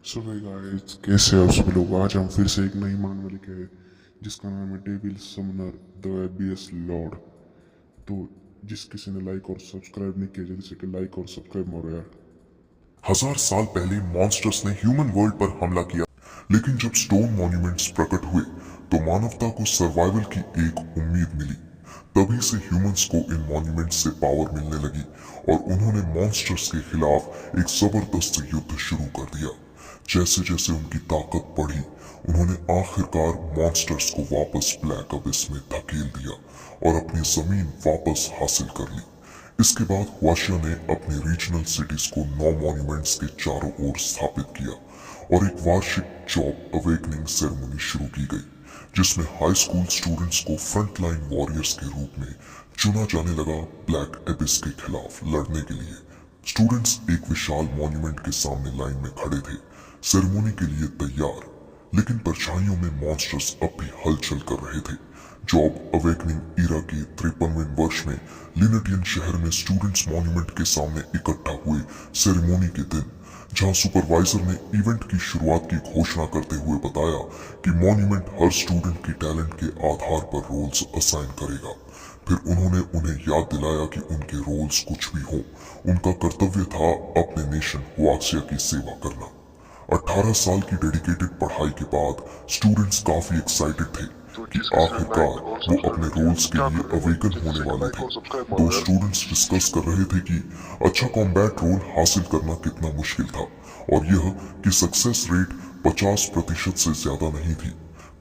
सो hey guys, कैसे आप सब लोग। आज हम फिर से एक नई मांगने लेके आए जिसका नाम है devil Sumner the ABS Lord. तो जिस किसी ने लाइक और सब्सक्राइब नहीं किया, जल्दी से लाइक और सब्सक्राइब मारो यार। 1000 साल पहले मॉन्स्टर्स ने ह्यूमन वर्ल्ड पर हमला किया, लेकिन जब स्टोन मॉन्यूमेंट्स प्रकट हुए तो मानवता को सर्वाइवल की एक उम्मीद मिली। तभी से ह्यूमंस को इन मॉन्यूमेंट्स से पावर मिलने लगी और उन्होंने मॉन्स्टर्स के खिलाफ एक जबरदस्त युद्ध शुरू कर दिया। जैसे जैसे उनकी ताकत बढ़ी, उन्होंने आखिरकार मॉन्स्टर्स को वापस ब्लैक अबिस में धकेल दिया और अपनी जमीन वापस हासिल कर ली। इसके बाद हुआशिया ने अपनी रीजनल सिटीज को 9 मॉन्यूमेंट्स के चारों ओर स्थापित किया और एक वार्षिक जॉब अवेकनिंग सेरेमनी शुरू की गई, जिसमें हाई स्कूल स्टूडेंट्स को फ्रंटलाइन वॉरियर्स के रूप में चुना जाने लगा ब्लैक एबिस के खिलाफ लड़ने के लिए। स्टूडेंट्स एक विशाल मॉन्यूमेंट के सामने लाइन में खड़े थे, सेरेमनी के लिए तैयार। लेकिन परछाइयों में मॉन्स्टर्स अब भी हलचल कर रहे थे। जॉब अवेकनिंग ईरा के 53वें वर्ष में लिनेटियन शहर में स्टूडेंट्स मॉन्यूमेंट के सामने इकट्ठा हुए सेरेमनी के दिन, जहां सुपरवाइजर ने इवेंट की शुरुआत की घोषणा करते हुए बताया कि मॉन्यूमेंट हर स्टूडेंट की टैलेंट के आधार पर रोल्स असाइन करेगा। फिर उन्होंने उन्हें याद दिलाया कि उनके रोल्स कुछ भी हों, उनका कर्तव्य था अपने नेशन हुआक्सिया की सेवा करना। 18 साल की डेडिकेटेड पढ़ाई के बाद स्टूडेंट्स काफी एक्साइटेड थे कि आखिरकार वो अपने रोल्स के लिए अवेकन होने वाले थे। दो स्टूडेंट्स डिस्कस कर रहे थे कि अच्छा कॉम्बैट रोल हासिल करना कितना मुश्किल था और यह कि सक्सेस रेट 50% से ज्यादा नहीं थी।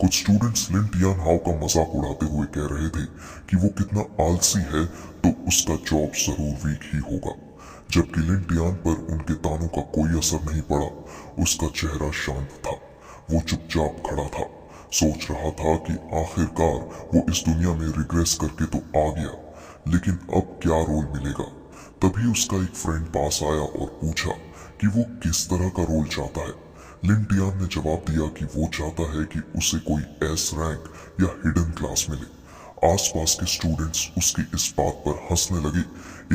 कुछ स्टूडेंट्स लिन टियान हाउ का मजाक उड़ाते हुए कह रहे थे कि वो कितना आलसी है, तो उसका जॉब जरूर वीक ही होगा। जबकि लिन टियान पर उनके तानों का कोई असर नहीं पड़ा। उसका चेहरा शांत था, वो चुपचाप खड़ा था, सोच रहा था कि आखिरकार वो इस दुनिया में रिग्रेस करके तो आ गया, लेकिन अब क्या रोल मिलेगा। तभी उसका एक फ्रेंड पास आया और पूछा कि वो किस तरह का रोल चाहता है। लिन टियान ने जवाब दिया कि वो चाहता है कि उसे कोई एस रैंक या हिडन क्लास मिले। आसपास के स्टूडेंट्स उसकी इस बात पर हंसने लगे।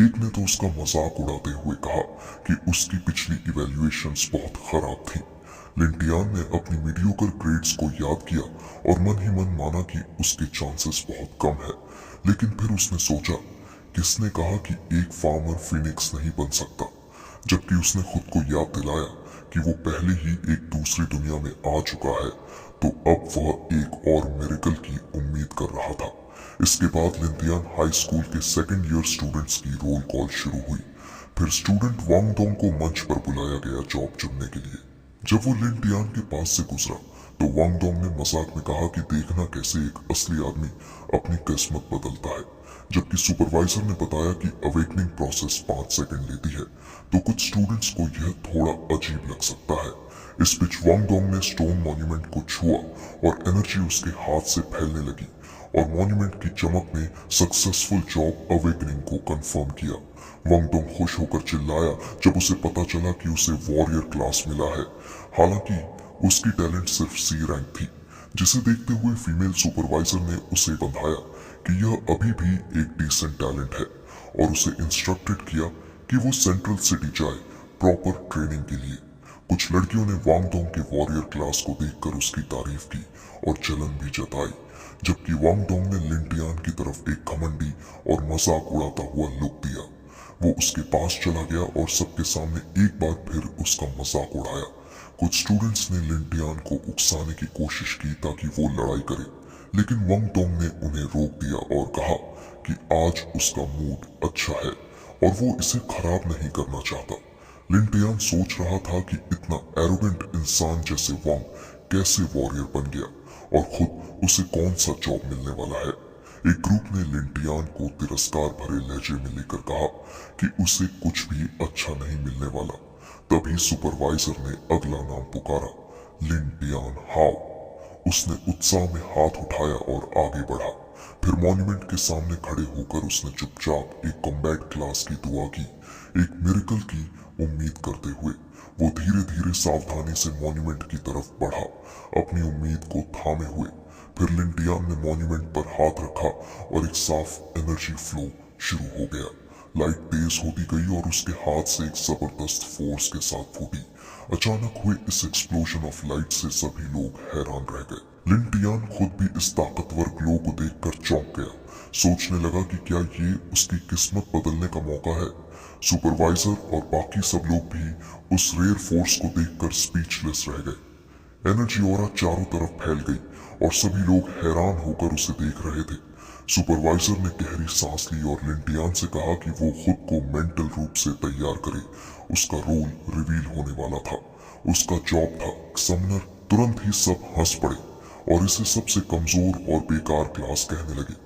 एक ने तो उसका मजाक उड़ाते हुए कहा कि उसकी पिछली इवैल्यूएशंस बहुत खराब थी। लिन टियान ने अपनी मीडियोकर ग्रेड्स को याद किया और मन ही मन माना कि उसके चांसेस बहुत कम है। लेकिन फिर उसने सोचा, किसने कहा कि एक फार्मर फिनिक्स नहीं बन सकता। जबकि उसने खुद को याद दिलाया कि वो पहले ही एक दूसरी दुनिया में आ चुका है, तो अब वह एक और मिरेकल की उम्मीद कर रहा था। इसके बाद लिन टियान हाई स्कूल के सेकेंड ईयर स्टूडेंट्स की रोल कॉल शुरू हुई। फिर स्टूडेंट वांग डोंग को मंच पर बुलाया गया जॉब चुनने के लिए। जब वो लिन टियान के पास से गुजरा तो वांग डोंग ने मजाक में कहा कि देखना कैसे एक असली आदमी अपनी किस्मत बदलता है। जबकि सुपरवाइजर ने बताया कि अवेकनिंग प्रोसेस 5 सेकंड लेती है, तो कुछ स्टूडेंट्स को यह थोड़ा अजीब लग सकता है। इस बीच वांग डोंग ने स्टोन मॉन्यूमेंट को छुआ और एनर्जी उसके हाथ से फैलने लगी और मॉन्यूमेंट की चमक ने सक्सेसफुल जॉब अवेकनिंग को कंफर्म किया। वांग डोंग खुश होकर चिल्लाया जब उसे पता चला कि उसे वॉरियर क्लास मिला है। हालांकि उसकी टैलेंट सिर्फ सी रैंक थी, जिसे देखते हुए फीमेल सुपरवाइजर ने उसे बंधाया कि यह अभी भी एक डिसेंट टैलेंट है और उसे इंस्ट्रक्टेड किया कि वो सेंट्रल सिटी जाए प्रॉपर ट्रेनिंग के लिए। कुछ लड़कियों ने वांग डोंग के वॉरियर क्लास को देखकर उसकी तारीफ की और जलन भी जताई, जबकि वांग डोंग ने लिन टियान की तरफ एक घमंडी और मजाक उड़ाता हुआ लुक दिया। वो उसके पास चला गया और सबके सामने एक बार फिर उसका मजाक उड़ाया। कुछ स्टूडेंट्स ने लिन टियान को उकसाने की कोशिश की ताकि वो लड़ाई करे, लेकिन वांग डोंग ने उन्हें रोक दिया और कहा कि आज उसका मूड अच्छा है और वो इसे खराब नहीं करना चाहता। लिन टियान सोच रहा था कि इतना एरोगेंट इंसान जैसे वांग कैसे वॉरियर बन गया और खुद उसे कौन सा जॉब मिलने वाला है। एक ग्रुप ने लिन टियान को तिरस्कार भरे लहजे में लेकर कहा कि उसे कुछ भी अच्छा नहीं मिलने वाला। तभी सुपरवाइजर ने अगला नाम पुकारा, लिन टियान हाउ। उसने उत्साह में हाथ उठाया और आगे बढ़ा। फिर मॉन्यूमेंट के सामने खड़े होकर उसने चुपचाप एक कॉम्बैट क्लास की दुआ की, एक मिरेकल की उम्मीद करते हुए। वो धीरे धीरे सावधानी से मॉन्यूमेंट की तरफ बढ़ा, अपनी उम्मीद को थामे हुए। फिर लिन टियान ने मॉन्यूमेंट पर हाथ रखा और एक साफ एनर्जी फ्लो शुरू हो गया। लाइट तेज होती गई और उसके हाथ से एक जबरदस्त फोर्स के साथ फूटी। अचानक हुए इस एक्सप्लोजन ऑफ लाइट से सभी लोग हैरान रह गए। लिन टियान खुद भी इस ताकतवर ग्लो को देखकर चौंक गया। सोचने लगा कि क्या ये उसकी किस्मत बदलने का मौका है। सुपरवाइजर और बाकी सब लोग भी उस रेयर फोर्स को देखकर स्पीचलेस रह गए। एनर्जी ऑरा चारों तरफ फैल गई और सभी लोग हैरान होकर उसे देख रहे थे। सुपरवाइजर ने गहरी सांस ली और लिन टियान से कहा कि वो खुद को मेंटल रूप से तैयार करे। उसका रोल रिवील होने वाला था। उसका जॉब था। समनर तुरंत ही सब हंस पड़े और इसे सबसे कमजोर और बेकार क्लास कहने लगे।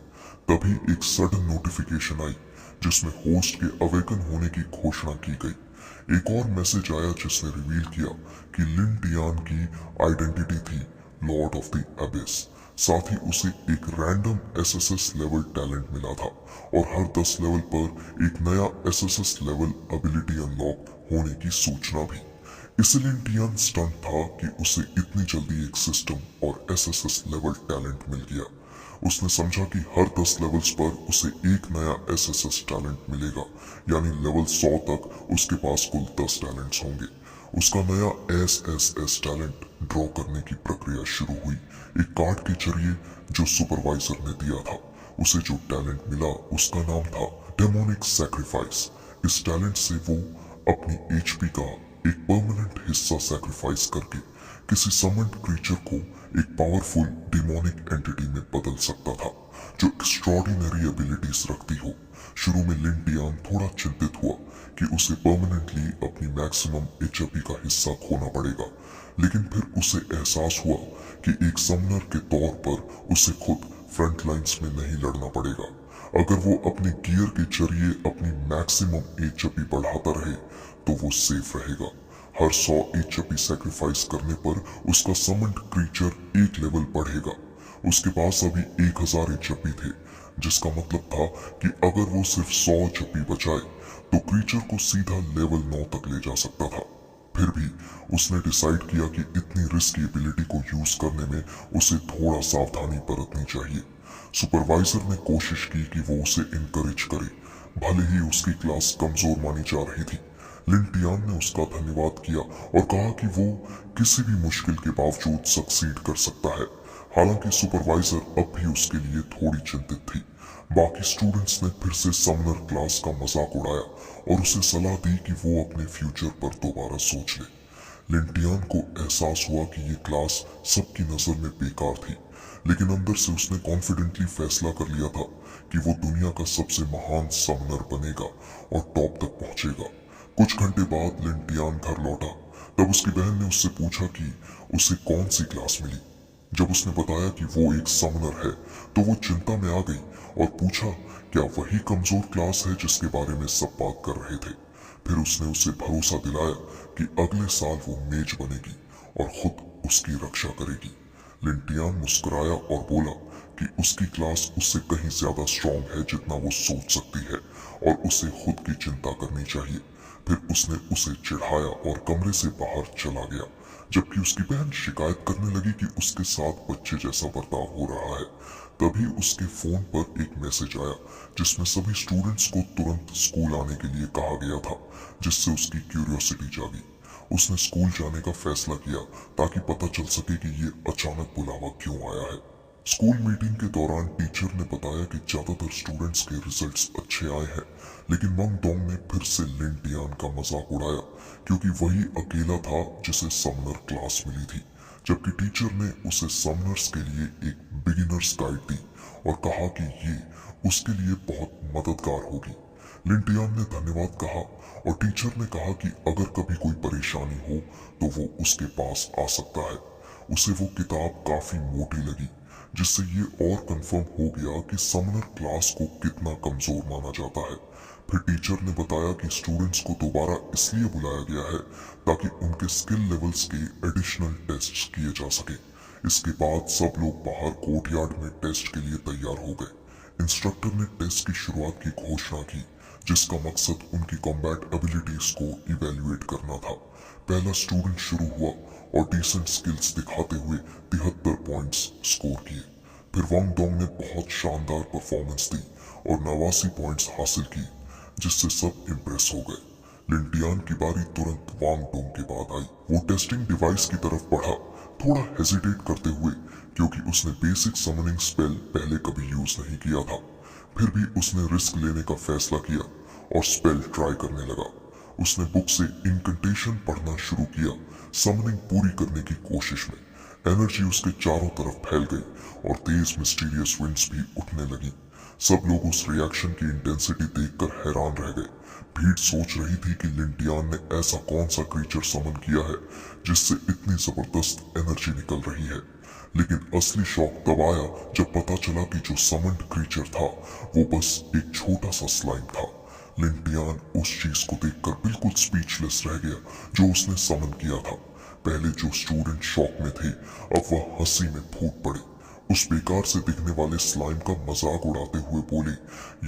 तभी एक सडन नोटिफिकेशन आई जिसमें होस्ट के अवेकन होने की घोषणा की गई। एक और मैसेज आया जिसने रिवील किया कि लिन टियान की आइडेंटिटी थी लॉर्ड ऑफ द एबिस। साथ ही उसे एक रैंडम एसएसएस लेवल टैलेंट मिला था और हर 10 लेवल पर एक नया एसएसएस लेवल एबिलिटी अनलॉक होने की सूचना भी। इसलिए टियान स्टन था कि उसे इतनी जल्दी एक सिस्टम और एसएसएस लेवल टैलेंट मिल गया। उसने समझा कि हर 10 लेवल्स पर उसे एक नया एसएसएस टैलेंट मिलेगा, यानी लेवल 100 तक उसके पास कुल 10 टैलेंट्स होंगे। उसका नया एसएसएस टैलेंट ड्रॉ करने की प्रक्रिया शुरू हुई। एक कार्ड के जरिए जो सुपरवाइजर ने दिया था। उसे जो टैलेंट मिला उसका नाम था डेमोनिक सैक्रिफाइस। इस टैलेंट से वो अपनी एचपी का एक परमानेंट हिस्सा सैक्रिफाइस करके किसी समन्ड क्रीचर को एक पावरफुल डिमोनिक एंटिटी में बदल सकता था जो एक्स्ट्रॉर्डिनरी एबिलिटीज रखती हो। शुरू में लिन टियान थोड़ा चिंतित हुआ कि उसे परमानेंटली अपनी मैक्सिमम एचपी का हिस्सा खोना पड़ेगा, लेकिन फिर उसे एहसास हुआ कि एक समनर के तौर पर उसे खुद फ्रंट लाइंस में नहीं लड़ना पड़ेगा। अगर वो अपने गियर के जरिए अपनी मैक्सिमम एचपी बढ़ाता रहे तो वो सेफ रहेगा। हर 100 एचपी सैक्रिफाइस करने पर उसका समन्ड क्रीचर एक लेवल बढ़ेगा। उसके पास अभी 1000 एचपी थे, जिसका मतलब था कि अगर वो सिर्फ 100 एचपी बचाए तो क्रीचर को सीधा लेवल 9 तक ले जा सकता था। फिर भी उसने डिसाइड किया कि इतनी रिस्की एबिलिटी को यूज करने में उसे थोड़ा सावधानी बरतनी चाहिए। सुपरवाइजर ने कोशिश की कि वो उसे इनकरेज करे, भले ही उसकी क्लास कमजोर मानी जा रही थी। लिन टियान ने उसका धन्यवाद किया और कहा कि वो किसी भी मुश्किल के बावजूद सक्सीड कर सकता है। हालांकि सुपरवाइजर अब भी उसके लिए थोड़ी चिंतित थी। बाकी स्टूडेंट्स ने फिर से समनर क्लास का मजाक उड़ाया और उसे सलाह दी कि वो अपने फ्यूचर पर दोबारा सोच ले। लिन टियान को एहसास हुआ कि ये क्लास सबकी नजर में बेकार थी, लेकिन अंदर से उसने कॉन्फिडेंटली फैसला कर लिया था कि वो दुनिया का सबसे महान समनर बनेगा और टॉप तक पहुंचेगा। कुछ घंटे बाद लिन टियान घर लौटा। तब उसकी बहन ने उससे पूछा कि उसे कौन सी क्लास मिली। जब उसने बताया कि वो एक समनर है तो वो चिंता में आ गई और पूछा क्या वही कमजोर क्लास है जिसके बारे में सब बात कर रहे थे। फिर उसने उसे भरोसा दिलाया कि अगले साल वो मेज बनेगी और खुद उसकी रक्षा करेगी। लिन टियान मुस्कुराया और बोला कि उसकी क्लास उससे कहीं ज्यादा स्ट्रॉन्ग है जितना वो सोच सकती है और उसे खुद की चिंता करनी चाहिए। फिर उसने उसे चिढ़ाया और कमरे से बाहर चला गया, जबकि उसकी बहन शिकायत करने लगी कि उसके साथ बच्चे जैसा बर्ताव हो रहा है। तभी उसके फोन पर एक मैसेज आया जिसमें सभी स्टूडेंट्स को तुरंत स्कूल आने के लिए कहा गया था, जिससे उसकी क्यूरियोसिटी जागी। उसने स्कूल जाने का फैसला किया ताकि पता चल सके कि ये अचानक बुलावा क्यों आया है। स्कूल मीटिंग के दौरान टीचर ने बताया कि ज्यादातर स्टूडेंट्स के रिजल्ट्स अच्छे आए हैं, लेकिन मंग डोंग ने फिर से लिन टियान का मजाक उड़ाया क्योंकि वही अकेला था जिसे समनर क्लास मिली थी, जबकि टीचर ने उसे समनर्स के लिए एक बिगिनर्स गाइड दी और कहा कि ये उसके लिए बहुत मददगार होगी। लिन टियान ने धन्यवाद कहा और टीचर ने कहा कि अगर कभी कोई परेशानी हो तो वो उसके पास आ सकता है। उसे वो किताब काफी मोटी लगी, जिससे ये और कंफर्म हो गया कि समनर क्लास को कितना कमजोर माना जाता है। फिर टीचर ने बताया कि स्टूडेंट्स को दोबारा इसलिए बुलाया गया है ताकि उनके स्किल लेवल्स के एडिशनल टेस्ट किए जा सके। इसके बाद सब लोग बाहर कोर्टयार्ड में टेस्ट के लिए तैयार हो गए। इंस्ट्रक्टर ने टेस्ट की शुरुआत की घोषणा की, जिसका मकसद उनकी कॉम्बैट एबिलिटीज को इवेल्युएट करना था। पहला स्टूडेंट शुरू हुआ और डिसेंट स्किल्स दिखाते हुए 73 पॉइंट्स स्कोर किए। फिर वांग डोंग ने बहुत शानदार परफॉर्मेंस दी और 89 पॉइंट्स हासिल की, जिससे सब इम्प्रेस हो गए। लिंटियान की बारी तुरंत वांग डोंग के बाद आई। वो टेस्टिंग डिवाइस की तरफ बढ़ा, थोड़ा हेजिटेट करते हुए, क्योंकि उसने बेसिक समनिंग स्पेल पहले कभी यूज नहीं किया था। फिर भी उसने रिस्क लेने का फैसला किया और स्पेल ट्राई करने लगा। उसने बुक से इनकंटेशन पढ़ना शुरू किया, समनिंग पूरी करने की कोशिश में। एनर्जी उसके चारों तरफ फैल गई और तेज मिस्टीरियस विंड्स भी उठने लगी। सब लोग उस रिएक्शन की इंटेंसिटी देखकर हैरान रह गए। भीड़ सोच रही थी कि लिंटियान ने ऐसा कौन सा क्रीचर समन किया है जिससे इतनी जबरदस्त एनर्जी निकल रही है। लेकिन असली शॉक तब आया जब पता चला कि जो समन्ड क्रीचर था वो बस एक छोटा सा स्लाइम था। लिंटियान उस चीज को देखकर बिल्कुल स्पीचलेस रह गया जो उसने समन किया था। पहले जो स्टूडेंट शॉक में थे, अब वह हंसी में फूट पड़े। उस बेकार से दिखने वाले स्लाइम का मजाक उड़ाते हुए बोले,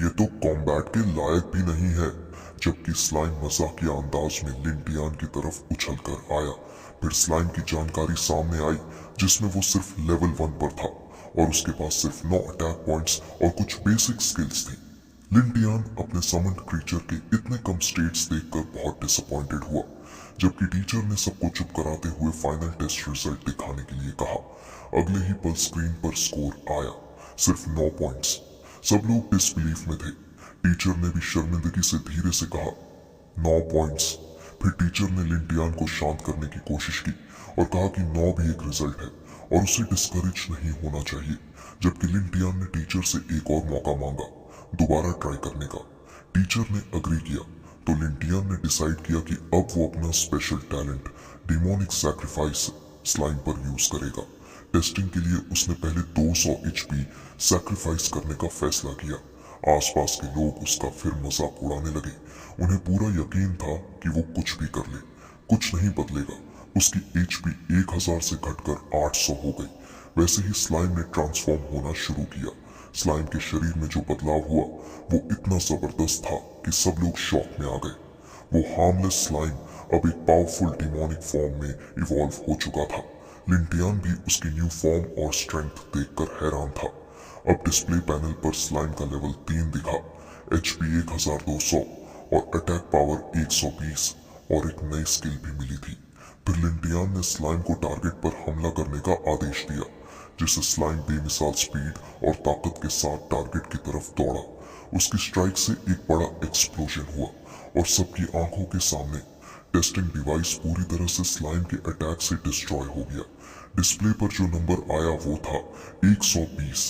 ये तो कॉम्बैट के लायक भी नहीं है। जबकि स्लाइम मजाकिया अंदाज में लिंटियान की तरफ उछल कर आया। फिर स्लाइम की जानकारी सामने आई जिसमें वो सिर्फ लेवल 1 पर था और उसके पास सिर्फ 9 अटैक पॉइंट्स और कुछ बेसिक स्किल्स थी। लिंटियान अपने समन्ड क्रीचर के इतने कम स्टेट्स देखकर बहुत डिसअपॉइंटेड हुआ। जबकि टीचर ने सबको चुप कराते हुए फाइनल टेस्ट रिजल्ट दिखाने के लिए कहा। अगले ही पल स्क्रीन पर स्कोर आया, सिर्फ 9 पॉइंट्स। सब लोग डिसबिलीफ में थे। टीचर ने भी शर्मिंदगी से धीरे से कहा, 9 पॉइंट्स। फिर टीचर ने लिंटियान को शांत करने की कोशिश की और कहा कि 9 भी एक रिजल्ट है और उसे डिस्करेज नहीं होना चाहिए। जबकि लिंटियान ने टीचर से एक और मौका मांगा, दोबारा ट्राई करने का। टीचर ने अग्री किया तो लिंटियान ने डिसाइड किया कि अब वो अपना special talent demonic sacrifice slime पर यूज करेगा। टेस्टिंग के लिए उसने पहले 200 HP सैक्रिफाइस करने का फैसला किया। आसपास के लोग उसका फिर मजाक उड़ाने लगे। उन्हें पूरा यकीन था कि वो कुछ भी कर ले, कुछ नहीं बदलेगा। उसकी HP 1000 से घटकर 800 हो गई। वैसे ही स्लाइम ने ट्रांसफॉर्म होना शुरू किया। स्लाइम के शरीर में जो बदलाव हुआ वो इतना जबरदस्त था कि सब लोग शॉक में आ गए। वो हार्मलेस स्लाइम अब एक पावरफुल डिमोनिक फॉर्म में इवॉल्व हो चुका था। लिंटियान भी उसकी न्यू फॉर्म और स्ट्रेंथ देखकर हैरान था। अब डिस्प्ले पैनल पर स्लाइम का लेवल 3 दिखा, HP 1200 और अटैक पावर 120 और एक नई स्किल भी मिली थी। फिर लिंटियान ने स्लाइम को टारगेट पर हमला करने का आदेश दिया, जिससे स्लाइम बेमिसाल स्पीड और ताकत के साथ टारगेट की तरफ दौड़ा। उसकी स्ट्राइक से एक बड़ा एक्सप्लोजन हुआ और सबकी आंखों के सामने टेस्टिंग डिवाइस पूरी तरह से स्लाइम के अटैक से डिस्ट्रॉय हो गया। डिस्प्ले पर जो नंबर आया वो था 120।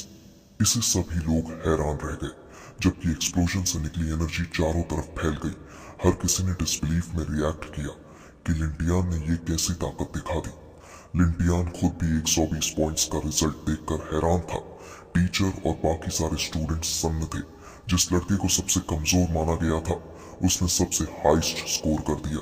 इसे सभी लोग हैरान रह गए। जबकि एक्सप्लोजन से निकली एनर्जी चारों तरफ फैल गई। हर किसी ने डिसबिलीफ में रिएक्ट किया कि लिंटियान ने ये कैसी ताकत दिखा दी। लिंटियान खुद भी 120 पॉइंट्स का रिजल्ट देखकर हैरान था। टीचर और बाकी सारे स्टूडेंट्स सन्न थे। जिस लड़के को सबसे कमजोर माना गया था उसने सबसे हाईएस्ट स्कोर कर दिया।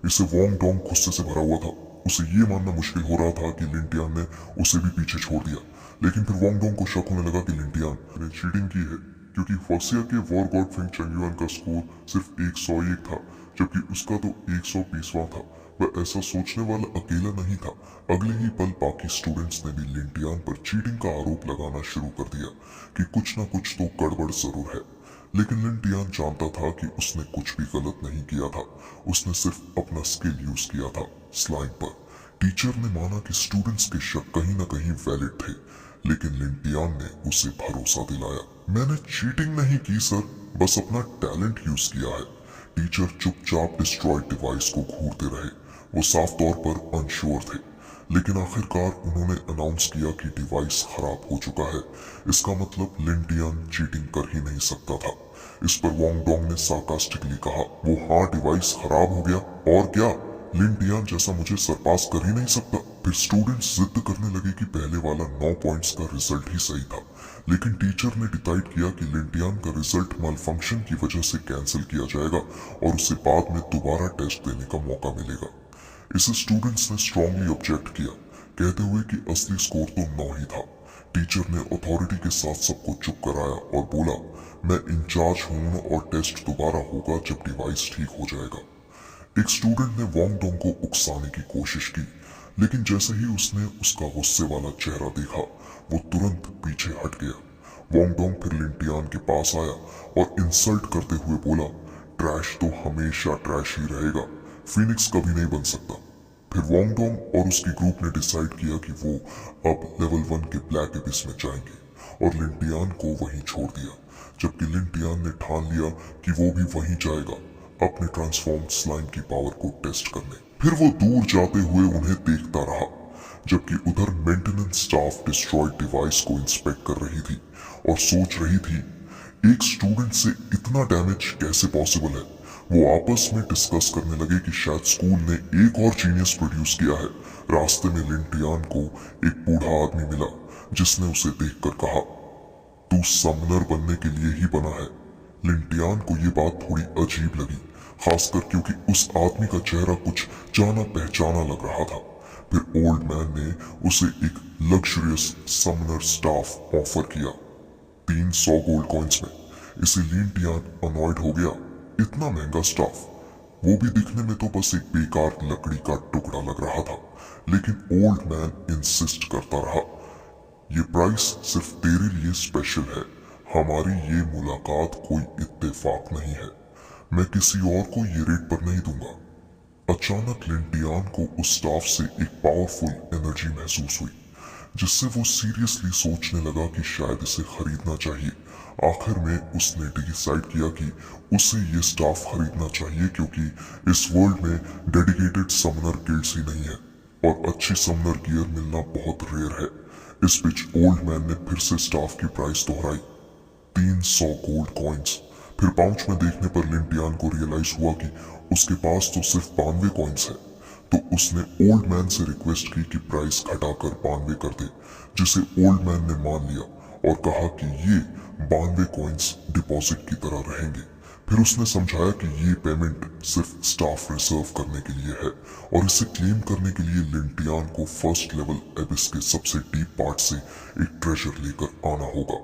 इसे वोंग डोंग गुस्से से भरा हुआ था। उसे ये मानना मुश्किल हो रहा था कि लिंटियान ने उसे भी पीछे छोड़ दिया। लेकिन फिर वोंग डोंग को शक होने लगा कि लिंटियान ने चीटिंग की है, क्योंकि फॉसिया के वॉर गॉड फिंग चंगयुआन का स्कोर सिर्फ 101 था, जबकि उसका तो 120वां था। वह ऐसा सोचने वाला अकेला नहीं था। अगले ही पल बाकी स्टूडेंट्स ने भी लिंटियान पर चीटिंग का आरोप लगाना शुरू कर दिया कि कुछ ना कुछ तो गड़बड़ जरूर है। लेकिन लिंटियान जानता था कि उसने कुछ भी गलत नहीं किया था। उसने सिर्फ अपना स्किल यूज किया था स्लाइम पर। टीचर ने माना कि स्टूडेंट्स के शक कहीं ना कहीं वैलिड थे, लेकिन लिंटियान ने उसे भरोसा दिलाया, मैंने चीटिंग नहीं की सर, बस अपना टैलेंट यूज किया है। टीचर चुपचाप डिस्ट्रॉयड डिवाइस को घूरते रहे। वो साफ तौर पर अनश्योर थे, लेकिन आखिरकार उन्होंने अनाउंस किया कि डिवाइस खराब हो चुका है। इसका मतलब लिंटियान चीटिंग कर ही नहीं सकता था। इस पर वोंग डोंग ने सार्कास्टिकली कहा, वो हाँ डिवाइस खराब हो गया और क्या, लिंटियान जैसा मुझे सरपास कर ही नहीं सकता। फिर स्टूडेंट्स जिद करने लगे कि पहले वाला 9 पॉइंट्स का रिजल्ट ही सही था। लेकिन टीचर ने डिसाइड किया कि लिंटियान का रिजल्ट मालफंक्शन की वजह से कैंसिल किया जाएगा और उसे बाद में दोबारा टेस्ट देने का मौका मिलेगा। इसे स्टूडेंट्स ने स्ट्रांगली ऑब्जेक्ट किया, कहते हुए कि असली स्कोर तो 9 ही था। टीचर ने अथॉरिटी के साथ सबको चुप कराया और बोला, मैं इंचार्ज हूं और टेस्ट दोबारा होगा जब डिवाइस ठीक हो जाएगा। एक स्टूडेंट ने वोंग डोंग को उकसाने की कोशिश की, लेकिन जैसे ही उसने उसका गुस्से वाला चेहरा देखा वो तुरंत पीछे हट गया। वोंग डोंग फिर लिंटियान के पास आया और इंसल्ट करते हुए बोला, ट्रैश तो हमेशा ट्रैश ही रहेगा, फीनिक्स कभी नहीं बन सकता। फिर वोंगडोंग और उसकी ग्रुप ने डिसाइड किया कि वो अब लेवल 1 के ब्लैक एबिस में जाएंगे और लिंटियान को वहीं छोड़ दिया, जबकि लिंटियान ने ठान लिया कि वो भी वहीं जाएगा अपने ट्रांसफॉर्म्ड स्लाइम की पावर को टेस्ट करने। फिर वो दूर जाते हुए उन्हें देखता रहा, जबकि उधर मेंटेनेंस स्टाफ डिस्ट्रॉयड डिवाइस को इंस्पेक्ट कर रही थी और सोच रही थी एक स्टूडेंट से इतना डैमेज कैसे पॉसिबल है। वो आपस में डिस्कस करने लगे कि शायद स्कूल ने एक और जीनियस प्रोड्यूस किया है। रास्ते में लिंटियान को एक बूढ़ा आदमी मिला जिसने उसे देखकर कहा, तू समनर बनने के लिए ही बना है। लिंटियान को ये बात थोड़ी अजीब लगी, खासकर क्योंकि उस आदमी का चेहरा कुछ जाना पहचाना लग रहा था। फिर ओल्ड मैन ने उसे एक लग्जरियस समनर स्टाफ ऑफर किया 300 गोल्ड कॉइंस में। इसे लिंटियान अनॉयड हो गया, इतना महंगा स्टाफ, वो भी दिखने में तो बस एक बेकार लकड़ी का टुकड़ा लग रहा था। लेकिन ओल्ड मैन इंसिस्ट करता रहा, ये प्राइस सिर्फ तेरे लिए स्पेशल है, हमारी ये मुलाकात कोई इत्तेफाक नहीं है, मैं किसी और को ये रेट पर नहीं दूंगा। अचानक लिंटियान को उस स्टाफ से एक पावरफुल एनर्जी महसूस हुई, जिससे वो सीरियसली सोचने लगा कि शायद इसे खरीदना चाहिए। आखिर में उसने डिसाइड किया कि उसे ये स्टाफ खरीदना चाहिए, क्योंकि इस वर्ल्ड में डेडिकेटेड समनर गिल्ड्स ही नहीं है और अच्छी समनर गियर मिलना बहुत रेयर है। इस बीच ओल्ड मैन ने फिर से स्टाफ की प्राइस दोहराई 300 गोल्ड कॉइंस। फिर पाउच में देखने पर लिंटियान को रियलाइज हुआ कि उसके पास तो सिर्फ 92 कॉइंस है, तो उसने ओल्ड मैन से रिक्वेस्ट की कि प्राइस घटाकर 92 कर दे, जिसे ओल्ड मैन ने मान लिया और कहा कि ये 92 कॉइंस डिपॉजिट की तरह रहेंगे। फिर उसने समझाया कि ये पेमेंट सिर्फ स्टाफ रिजर्व करने के लिए है और इसे क्लेम करने के लिए लिंटियान को फर्स्ट लेवल एबिस के सबसे डीप पार्ट से एक ट्रेजर लेकर आना होगा।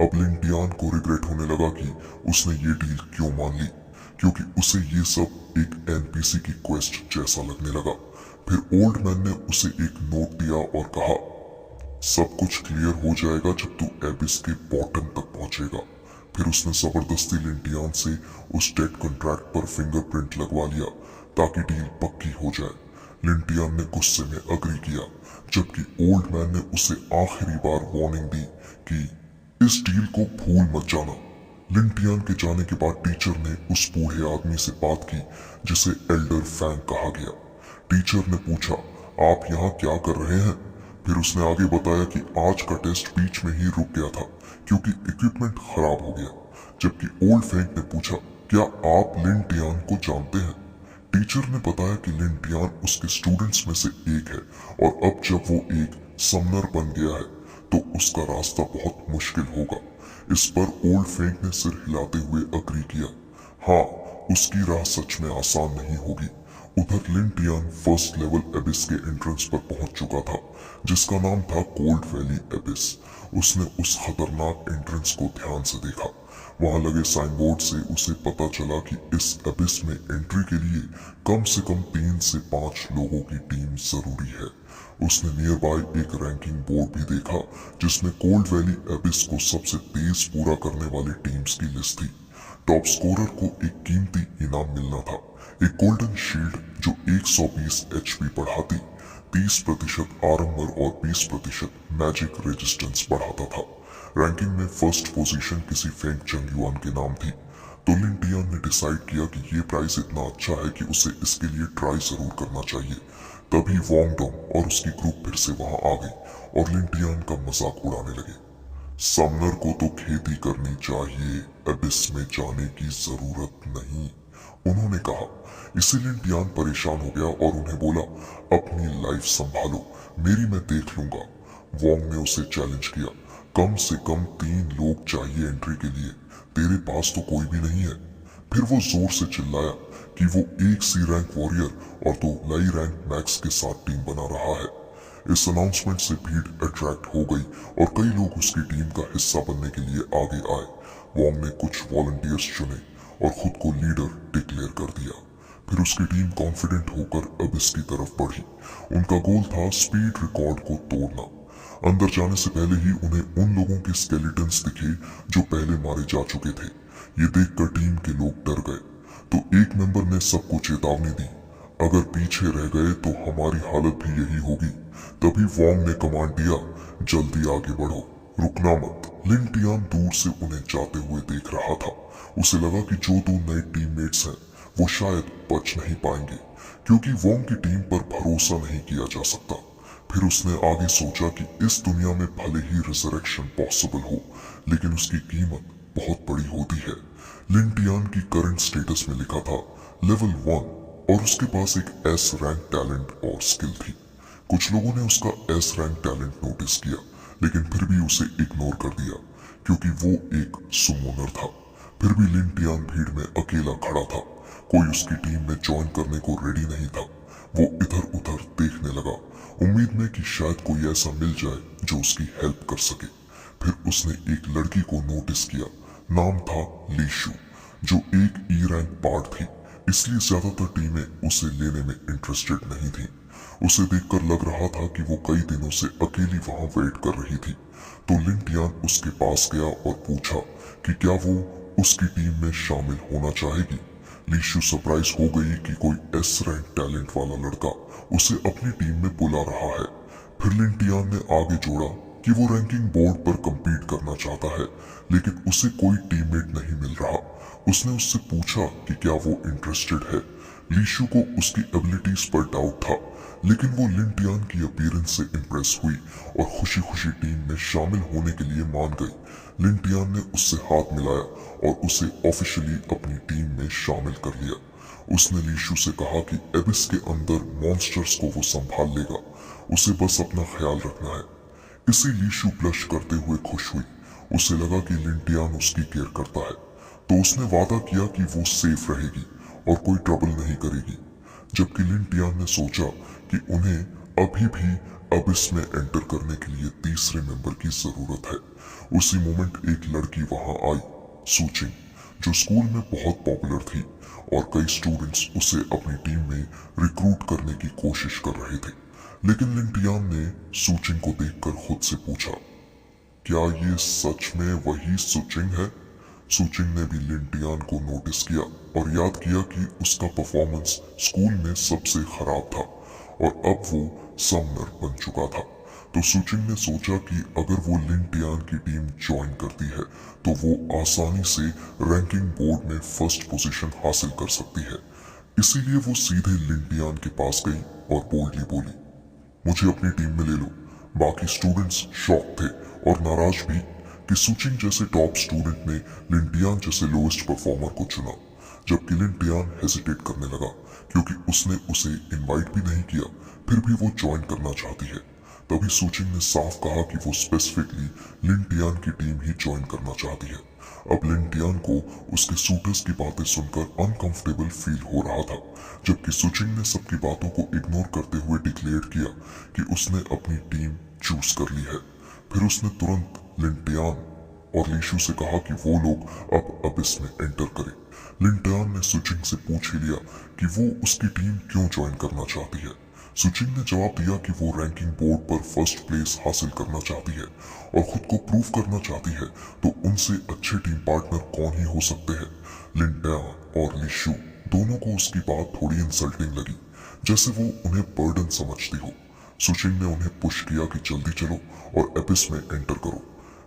अब लिंटियान को रिग्रेट होने लगा कि उसने ये डील क्यों मान ली, क्योंकि उसे ये सब एक एनपीसी की क्वेस्ट जैसा लगने लगा। फिर ओल्ड मैन ने उसे एक नोट दिया और कहा, सब कुछ क्लियर हो जाएगा जब तू एबिस के बॉटम तक पहुंचेगा। फिर उसने जबरदस्ती लिंटियान से उस डेट कॉन्ट्रैक्ट पर फिंगरप्रिंट लगवा लिया ताकि डील पक्की हो जाए। लिंटियान ने गुस्से में अग्री किया, जबकि ओल्ड मैन ने उसे आखिरी बार वार्निंग दी कि इस डील को भूल मत जाना। लिंटियान के जाने के बाद टीचर ने उस बूढ़े आदमी से बात की जिसे एल्डर फैंग कहा गया। टीचर ने पूछा, आप यहाँ क्या कर रहे हैं? फिर उसने आगे बताया कि आज का टेस्ट बीच में ही रुक गया था क्योंकि इक्विपमेंट खराब हो गया। जबकि ओल्ड फैंग ने पूछा, क्या आप लिंटियान को जानते हैं? टीचर ने बताया कि लिंटियान उसके स्टूडेंट्स में से एक है और अब जब वो एक समनर बन गया है तो उसका रास्ता बहुत मुश्किल होगा। इस पर ओल्ड फैंग ने सिर हिलाते हुए अग्री किया, हाँ, उसकी राह सच में आसान नहीं होगी। उधर लिंटियान फर्स्ट लेवल एबिस के एंट्रेंस पर पहुंच चुका था, जिसका नाम था कोल्ड वैली एबिस। उसने उस खतरनाक एंट्रेंस को ध्यान से देखा। वहां लगे साइन बोर्ड से उसे पता चला कि इस एबिस में एंट्री के लिए कम से कम 3 से 5 लोगों की टीम जरूरी है। उसने नियर बाय एक रैंकिंग बोर्ड भी देखा जिसमें कोल्ड वैली एबिस को सबसे तेज पूरा करने वाली टीम्स की लिस्ट थी। टॉप स्कोरर को एक कीमती इनाम मिलना था, एक गोल्डन शील्ड जो 120 HP बढ़ाती, 30% आर्मर और 20% मैजिक रेजिस्टेंस बढ़ाता था। रैंकिंग में फर्स्ट पोजीशन किसी फेंग चंगयुआन के नाम थी, तो लिंटियान ने डिसाइड किया कि ये प्राइस इतना अच्छा है कि उसे इसके लिए ट्राई जरूर करना चाहिए। तभी वोंगडोंग और उसकी ग्रुप फिर से वहां आ गई और लिंटियान का मजाक उड़ाने लगे। समनर को तो खेती करनी चाहिए, एबिस में जाने की जरूरत नहीं, उन्होंने कहा। इससे लिंटियान परेशान हो गया और उन्हें बोला, अपनी लाइफ संभालो, मेरी मैं देख लूंगा। वोंग ने उसे चैलेंज किया, कम से कम 3 लोग चाहिए एंट्री के लिए, तेरे पास तो कोई भी नहीं है। फिर वो जोर से चिल्लाया कि वो एक सी रैंक वॉरियर और 2 लाई रैंक मैक्स के साथ टीम बना रहा है। इस अनाउंसमेंट से भीड़ अट्रैक्ट हो गई और कई लोग उसकी टीम का हिस्सा बनने के लिए आगे आए। वोंग ने कुछ वॉलंटियर्स चुने और खुद को लीडर डिक्लेयर कर दिया। फिर उसकी टीम कॉन्फिडेंट होकर अबिस की तरफ बढ़ी। उनका गोल था स्पीड रिकॉर्ड को तोड़ना। अंदर जाने से पहले ही उन्हें उन लोगों के स्केलेटन्स दिखे जो पहले मारे जा चुके थे। ये देखकर टीम के लोग डर गए। तो एक मेंबर ने सबको चेतावनी दी, अगर पीछे रह गए तो हमारी हालत भी यही होगी। तभी वोंग ने कमांड दिया, जल्दी आगे बढ़ो, रुकना मत। लिन टियान दूर से उन्हें जाते हुए देख रहा था। उसे लगा कि जो दो नए टीममेट्स हैं वो शायद बच नहीं पाएंगे, क्योंकि वोंग की टीम पर भरोसा नहीं किया जा सकता। फिर उसने आगे सोचा कि इस दुनिया में भले ही रिजरेक्शन पॉसिबल हो, लेकिन उसकी कीमत बहुत बड़ी होती है। लिन टियान की करंट स्टेटस में लिखा था लेवल 1 और उसके पास एक एस रैंक टैलेंट और स्किल थी। कुछ लोगों ने उसका एस रैंक टैलेंट नोटिस किया, लेकिन फिर भी उसे इग्नोर कर दिया, क्योंकि वो एक सुमोनर था। फिर भी लिन टियान भीड़ में अकेला खड़ा था। कोई उसकी टीम में ज्वाइन करने को रेडी नहीं था। वो इधर उधर देखने लगा, उम्मीद में कि शायद कोई ऐसा मिल जाए जो उसकी हेल्प कर सके। फिर उसने एक लड़की को नोटिस किया, नाम था लीशु, जो एक ई रैंक पार्ट थी, इसलिए ज्यादातर टीमें उसे लेने में इंटरेस्टेड नहीं थी। उसे देखकर लग रहा था कि वो कई दिनों से अकेली वहां वेट कर रही थी। तो लिन टियान उसके पास गया और पूछा कि क्या वो उसकी टीम में शामिल होना चाहेगी। लीशु सरप्राइज हो गई कि कोई एस रैंक टैलेंट वाला लड़का उसे अपनी टीम में बुला रहा है। फिर लिन टियान ने आगे जोड़ा कि वो रैंकिंग बोर्ड पर compete करना चाहता है, लेकिन उसे कोई टीममेट नहीं मिल रहा। उसने उससे पूछा कि क्या वो इंटरेस्टेड है। लीशु को उसकी एबिलिटीज पर डाउट था, लेकिन वो लिन टियान की अपीयरेंस से इम्प्रेस हुई और खुशी खुशी टीम में शामिल होने के लिए मान गई। लिन टियान ने उससे हाथ मिलाया और उसे ऑफिशियली अपनी टीम में शामिल कर लिया। उसने लीशु से कहा कि एबिस के अंदर मॉन्स्टर्स को वो संभाल लेगा, उसे बस अपना ख्याल रखना है। इसे लीशु ब्लश करते हुए खुश हुई। उसे लगा कि लिन टियान उसकी केयर करता है, तो उसने वादा किया कि वो सेफ रहेगी और कोई ट्रबल नहीं करेगी। जबकि लिन टियान ने सोचा कि उन्हें अभी भी अबिस में एंटर करने के लिए तीसरे मेंबर की जरूरत है। उसी मोमेंट एक लड़की वहां आई, सूचिंग, जो स्कूल में बहुत पॉपुलर थी और कई स्टूडेंट्स उसे अपनी टीम में रिक्रूट करने की कोशिश कर रहे थे। लेकिन लिन टियान ने सूचिंग को देखकर खुद से पूछा, क्या ये सच में वही सूचिंग है? सूचिंग ने भी लिन टियान को नोटिस किया और याद किया कि उसका परफॉर्मेंस स्कूल में सबसे खराब था और अब वो समनर बन चुका था। तो सूचिंग ने सोचा कि अगर वो लिन टियान की टीम ज्वाइन करती है तो वो आसानी से रैंकिंग बोर्ड में फर्स्ट पोजीशन हासिल कर सकती है। इसीलिए वो सीधे लिन टियान के पास गई और बोल्डली बोली, मुझे अपनी टीम में ले लो। बाकी स्टूडेंट्स शॉक थे और नाराज भी कि सूचिंग जैसे टॉप स्टूडेंट ने लिन टियान जैसे लोएस्ट परफॉर्मर को चुना। जबकि लिन टियान हेजिटेट करने लगा, क्योंकि उसने उसे इनवाइट भी नहीं किया, फिर भी वो ज्वाइन करना चाहती है। तभी सूचिंग ने साफ कहा कि वो स्पेसिफिकली लिन टियान की टीम ही ज्वाइन करना चाहती है। अब लिन टियान को उसके सूटर्स की बातें सुनकर अनकंफर्टेबल फील हो रहा था, जबकि सूचिंग ने सबकी बातों को इग्नोर करते हुए डिक्लेयर किया कि उसने अपनी टीम चूज कर ली है। फिर उसने तुरंत लिन टियान और लीशु से कहा कि वो लोग अब इसमें एंटर करें। लिन टियान ने सूचिंग से पूछ ही लिया कि वो उसकी टीम क्यों ज्वाइन करना चाहती है। सूचिंग ने जवाब दिया कि वो रैंकिंग बोर्ड पर फर्स्ट प्लेस हासिल करना चाहती है और खुद को प्रूव करना चाहती है, तो उनसे अच्छे टीम पार्टनर कौन ही हो सकते हैं। लिन टियान और लीशु दोनों को उसकी बात थोड़ी इंसल्टिंग लगी, जैसे वो उन्हें बर्डन समझती हो। सूचिंग ने उन्हें पुश किया कि जल्दी चलो और एबिस में एंटर करो।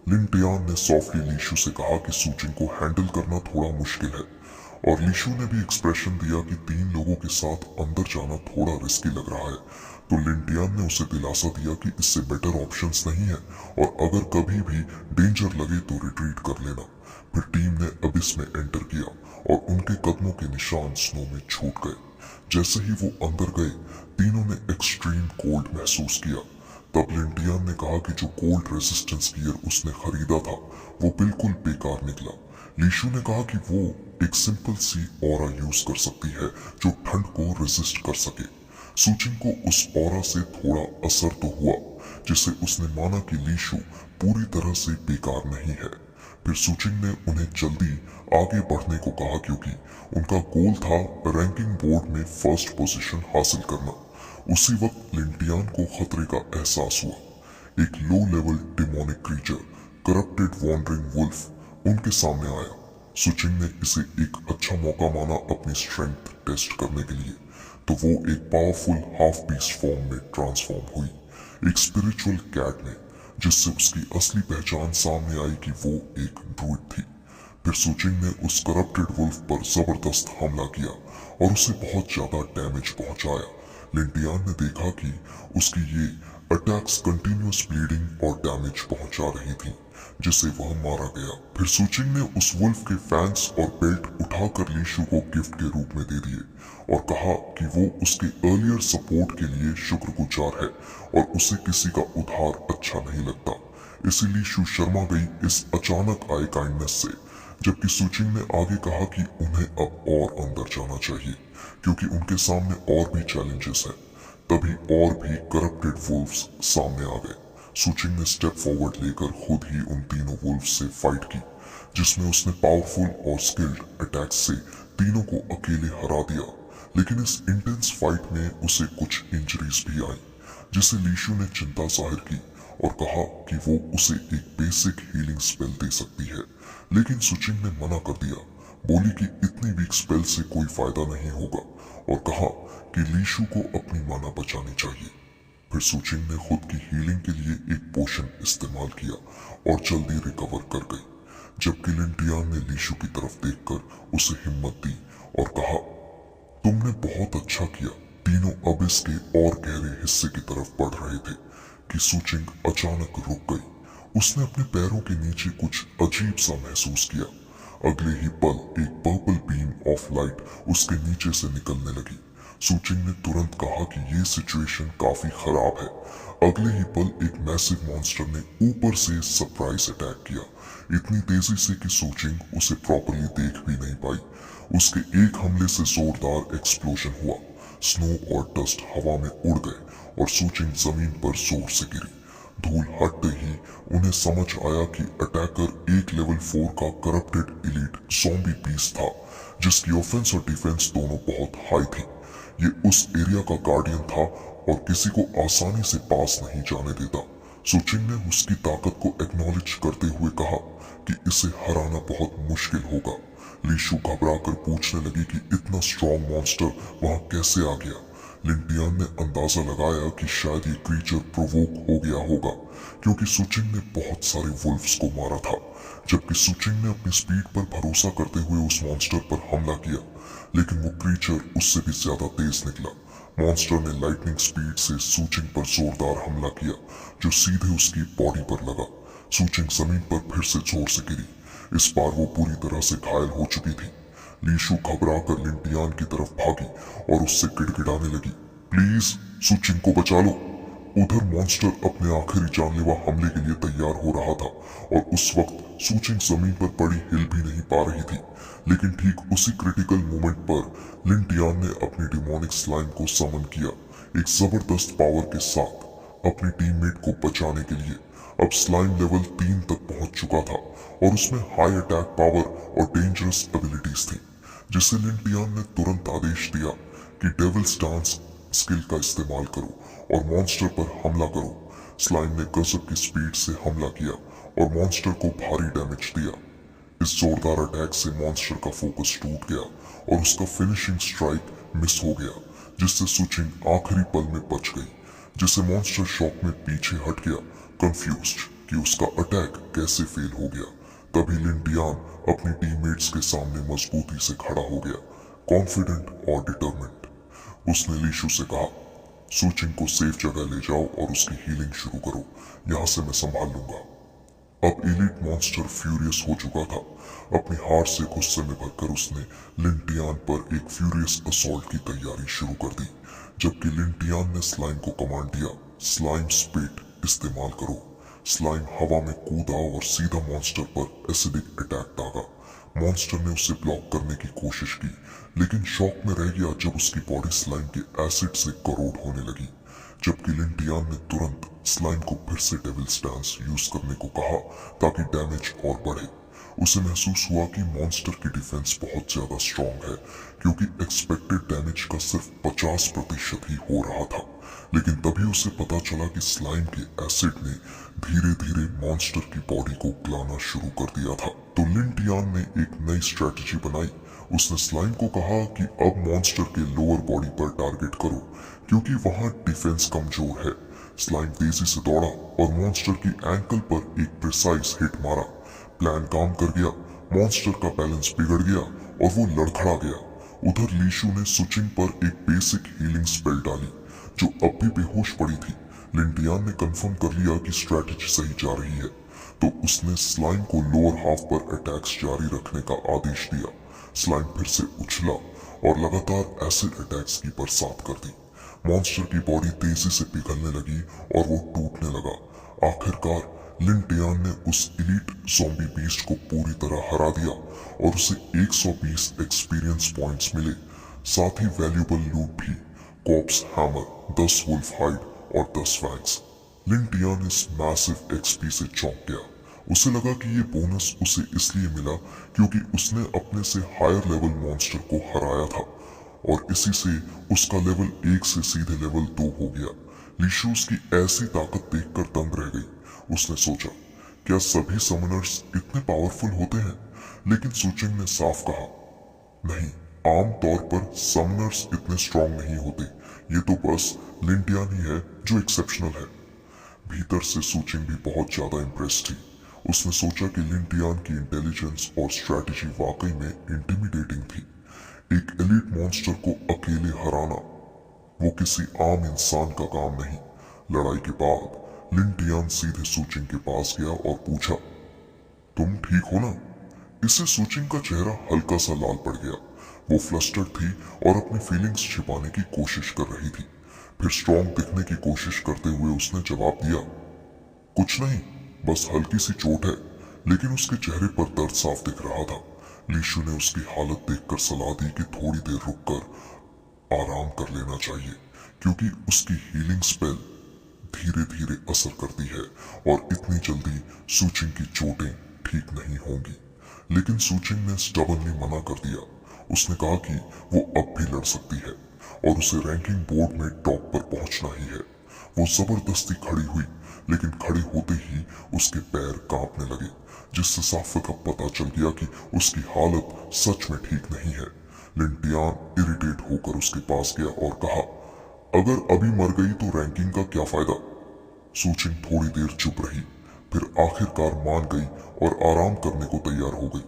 लिन टियान ने सॉफ्टली लीशु से कहा कि सूचिंग को हैंडल करना थोड़ा मुश्किल है, और लीशु ने भी एक्सप्रेशन दिया कि 3 लोगों के साथ अंदर जाना थोड़ा रिस्की लग रहा है। तो लिन टियान ने उसे दिलासा दिया कि इससे बेटर ऑप्शंस नहीं है और अगर कभी भी डेंजर लगे तो रिट्रीट कर लेना। फिर टीम ने अबिस में एंटर किया और उनके कदमों के निशान स्नो में छूट गए। जैसे ही वो अंदर गए, तीनों ने एक्सट्रीम कोल्ड महसूस किया। तब लिन टियान ने कहा कि जो कोल्ड रेजिस्टेंस गियर उसने खरीदा था वो बिल्कुल बेकार निकला। लीशु ने कहा कि वो एक सिंपल सी ऑरा यूज कर सकती है जो ठंड को रेजिस्ट कर सके। सूचिंग को उस ऑरा से थोड़ा असर तो हुआ, जिससे उसने माना कि लीशु पूरी तरह से बेकार नहीं है। फिर सूचिंग ने उन्हें जल्दी आगे बढ़ने को कहा, क्योंकि उनका गोल था रैंकिंग बोर्ड में फर्स्ट पोजीशन हासिल करना। उसी वक्त लिन टियान को खतरे का एहसास हुआ। एक low level demonic creature, corrupted wandering wolf, उनके सामने आया। सुचिंग ने इसे एक अच्छा मौका माना अपनी स्ट्रेंथ टेस्ट करने के लिए, तो वो एक पावरफुल हाफ बीस्ट फॉर्म में ट्रांसफॉर्म हुई, एक स्पिरिचुअल कैट में, जिससे उसकी असली पहचान सामने आई कि वो एक ड्रूइड थी। फिर सुचिंग ने उस करप्टेड वुल्फ पर जबरदस्त हमला किया और उसे बहुत ज्यादा डैमेज पहुंचाया। लिंटियान ने देखा कि उसकी ये अटैक्स कंटिन्यूअस ब्लीडिंग और डैमेज पहुंचा रही थी, जिसे वह मारा गया। फिर सुचिंग ने उस वुल्फ के फैंस और बेल्ट उठाकर लीशु को गिफ्ट के रूप में दे दिए और कहा कि वो उसके अर्लियर सपोर्ट के लिए शुक्रगुजार है और उसे किसी का उधार अच्छा नहीं लगता। इसी लीशु शर्मा गई इस अचानक आए काइंडनेस से, जबकि सुचिंग ने आगे कहा कि उन्हें अब और अंदर जाना चाहिए क्योंकि उनके सामने और भी चैलेंजेस हैं। तभी और भी करप्टेड वुल्फ्स सामने आ गए। सुचिंग ने स्टेप फॉरवर्ड लेकर खुद ही उन तीनों वुल्फ्स से फाइट की, जिसमें उसने पावरफुल और स्किल्ड अटैक्स से तीनों को अकेले हरा दिया। लेकिन इस इंटेंस फाइट में उसे कुछ इंजरीज भी आई, जिसे लीशु ने चिंता जाहिर की और कहा कि वो उसे एक बेसिक हीलिंग स्पेल दे सकती है। लेकिन सुचिंग ने मना कर दिया, बोली कि इतनी वीक स्पेल से कोई फायदा नहीं होगा और कहा कि लीशु को अपनी माना बचानी चाहिए। फिर सुचिंग ने खुद की हीलिंग के लिए एक पोशन इस्तेमाल किया और जल्दी रिकवर कर गई, जबकि लिंटियान ने लीशु की तरफ देखकर उसे हिम्मत दी और कहा, तुमने बहुत अच्छा किया। तीनों अब इसके और गहरे हिस्से की तरफ बढ़ रहे थे कि सुचिंग अचानक रुक गई। उसने अपने पैरों के नीचे कुछ अजीब सा महसूस किया। अगले ही पल एक पर्पल बीम ऑफ लाइट उसके नीचे से निकलने लगी। सुचिंग ने तुरंत कहा कि ये सिचुएशन काफी खराब है। अगले ही पल एक मैसिव मॉन्स्टर ने ऊपर से सरप्राइज अटैक किया, इतनी तेजी से कि सुचिंग उसे प्रॉपर्ली देख भी नहीं पाई। उसके एक हमले से जोरदार एक्सप्लोजन हुआ, स्नो और डस्ट हवा में उड़ गए और सुचिंग जमीन पर जोर से गिरी। धूल हटते ही उन्हें समझ आया कि अटैकर एक लेवल 4 का करप्टेड एलीट ज़ॉम्बी बीस्ट था, जिसकी ऑफेंस और डिफेंस दोनों बहुत हाई थी। ये उस एरिया का गार्डियन था और किसी को आसानी से पास नहीं जाने देता। सुचिंग ने उसकी ताकत को एक्नॉलेज करते हुए कहा कि इसे हराना बहुत मुश्किल होगा। लीशु घबराकर पूछने लगी कि इतना स्ट्रॉन्ग मॉन्स्टर वहां कैसे आ गया। लिंटियान ने अंदाजा लगाया कि शायद ये क्रीचर प्रोवोक हो गया होगा, क्योंकि सुचिंग ने बहुत सारे वुल्फ्स को मारा था। जबकि सुचिंग ने अपनी स्पीड पर भरोसा करते हुए उस मॉन्स्टर पर हमला किया, लेकिन वो क्रीचर उससे भी ज्यादा तेज निकला। मॉन्स्टर ने लाइटनिंग स्पीड से सुचिंग पर जोरदार हमला किया, जो सीधे उसकी बॉडी पर लगा। सुचिंग जमीन पर फिर से जोर से गिरी। इस बार वो पूरी तरह से घायल हो चुकी थी। लीशु घबराकर लिंटियान की तरफ भागी और उससे गिड़गिड़ाने लगी, प्लीज सुचिंग को बचा लो। उधर मॉन्स्टर अपने आखिरी जानलेवा हमले के लिए तैयार हो रहा था और उस वक्त सुचिंग जमीन पर पड़ी हिल भी नहीं पा रही थी। लेकिन ठीक उसी क्रिटिकल मोमेंट पर लिंटियान ने अपनी डिमोनिक स्लाइम को समन किया, एक जबरदस्त पावर के साथ अपनी टीममेट को बचाने के लिए। अब स्लाइम लेवल 3 तक पहुंच चुका था और उसमें हाई अटैक पावर और डेंजरस एबिलिटीज थी, जिससे लिंटियान ने तुरंत आदेश दिया कि डेविल्स डांस स्किल का इस्तेमाल करो और मॉन्स्टर पर हमला करो। स्लाइम ने गजब की स्पीड से हमला किया और मॉन्स्टर को भारी डैमेज दिया। इस जोरदार अटैक से मॉन्स्टर का फोकस टूट गया और उसका फिनिशिंग स्ट्राइक मिस हो गया, जिससे सुचिंग आखिरी पल में बच गई, जिससे मॉन्स्टर शॉक में पीछे हट गया, कंफ्यूज्ड कि उसका अटैक कैसे फेल हो गया। तभी लिंटियान अपनी टीममेट्स के सामने मजबूती से खड़ा हो गया, कॉन्फिडेंट और डिटरमिन्ड। उसने लीशु से कहा, सुचिंग को सेफ जगह ले जाओ और उसकी हीलिंग शुरू करो, यहां से मैं संभाल लूंगा। अब एलीट मॉन्स्टर फ्यूरियस हो चुका था। अपनी हार से गुस्से में भरकर उसने लिंटियान पर एक फ्यूरियस असॉल्ट की तैयारी शुरू कर दी, जबकि लिंटियान ने स्लाइम को कमांड दिया, स्लाइम स्पिट इस्तेमाल करो। स्लाइम हवा में कूदा और सीधा मॉन्स्टर पर एसिडिक अटैक दागा। मॉन्स्टर ने उसे ब्लॉक करने की कोशिश की, लेकिन शॉक में रह गया जब उसकी बॉडी स्लाइम के एसिड से करोड होने लगी। जबकि लिंटियान ने तुरंत स्लाइम को फिर से डेविल्स डांस यूज करने को कहा ताकि डैमेज और बढ़े। उसे महसूस हुआ कि मॉन्स्टर की डिफेंस बहुत ज्यादा स्ट्रॉन्ग है, क्योंकि एक्सपेक्टेड डैमेज का सिर्फ 50% ही हो रहा था। लेकिन तभी उसे पता चला कि स्लाइम के एसिड ने धीरे धीरे मॉन्स्टर की बॉडी को गलाना शुरू कर दिया था। तो लिन टियान ने एक नई स्ट्रेटजी बनाई। उसने स्लाइम को कहा कि अब मॉन्स्टर के लोअर बॉडी पर टारगेट करो क्योंकि वहां डिफेंस कमजोर है। स्लाइम तेजी से दौड़ा और मॉन्स्टर की एंकल पर एक प्रिसाइज हिट मारा। प्लान काम कर गया। मॉन्स्टर का बैलेंस बिगड़ गया और वो लड़खड़ा गया। उधर लीशु ने सुचिंग पर एक बेसिक हीलिंग स्पेल डाली जो अब भी बेहोश पड़ी थी। लिन टियान ने कंफर्म कर लिया कि स्ट्रेटजी सही जा रही है तो उसने स्लाइम को लोअर हाफ पर अटैक्स जारी रखने का आदेश दिया। स्लाइम फिर से उछला और लगातार एसिड अटैक्स की बरसात कर दी। मॉन्स्टर की बॉडी तेजी से पिघलने लगी और वो टूटने लगा। आखिरकार लिन टियान ने उस इलीट ज़ॉम्बी बीस्ट को पूरी तरह हरा दिया और उसे 120 एक्सपीरियंस पॉइंट्स मिले, साथ ही वैल्यूबल लूट भी, कॉप्स हैमर, 10 वुल्फ हाइड और 10 फैंग्स। लिन टियान इस मैसिव एक्सपी से चौंक गया। उसे लगा कि ये बोनस उसे इसलिए मिला क्योंकि उसने अपने से हायर लेवल मॉन्स्टर को हराया था और इसी से उसका लेवल 1 से सीधे लेवल 2 हो गया। लीशु की ऐसी ताकत देखकर दंग रह गई। उसने सोचा, क्या सभी समनर्स इतने पावरफुल होते हैं? लेकिन सुचिंग ने साफ कहा, नहीं, आम तौर पर समनर्स इतने स्ट्रांग नहीं होते। ये तो बस लिन टियान ही है जो एक्सेप्शनल है। भीतर से सुचिंग भी बहुत ज्यादा इम्प्रेस थी। उसने सोचा कि लिन टियान की इंटेलिजेंस और स्ट्रैटेजी वाकई में इंटिमिडेटिंग थी। एक एलीट मॉन्स्टर को अकेले हराना वो किसी आम इंसान का काम नहीं। लड़ाई के बाद लिन टियान सीधे सुचिंग के पास गया और पूछा, तुम ठीक हो ना? इससे सुचिंग का चेहरा हल्का सा लाल पड़ गया। वो फ्लस्टर्ड थी और अपनी फीलिंग्स छिपाने की कोशिश कर रही थी। फिर स्ट्रॉन्ग दिखने की कोशिश करते हुए उसने जवाब दिया, कुछ नहीं, बस हल्की सी चोट है। लेकिन उसके चेहरे पर दर्द साफ दिख रहा था। लीशु ने उसकी हालत देखकर सलाह दी कि थोड़ी देर रुककर आराम कर लेना चाहिए क्योंकि उसकी हीलिंग स्पेल धीरे धीरे असर करती है और इतनी जल्दी सुचिंग की चोटें ठीक नहीं होंगी। लेकिन सुचिंग ने स्टबनली मना कर दिया। उसने कहा कि वो अब भी लड़ सकती है और उसे रैंकिंग बोर्ड में टॉप पर पहुंचना ही है। वो जबरदस्ती खड़ी हुई लेकिन खड़ी होते ही उसके पैर कांपने लगे जिससे साफ का पता चल गया कि उसकी हालत सच में ठीक नहीं है। लिन टियान इरिटेट होकर उसके पास गया और कहा, अगर अभी मर गई तो रैंकिंग का क्या फायदा? सुचिंग थोड़ी देर चुप रही, फिर आखिरकार मान गई और आराम करने को तैयार हो गई।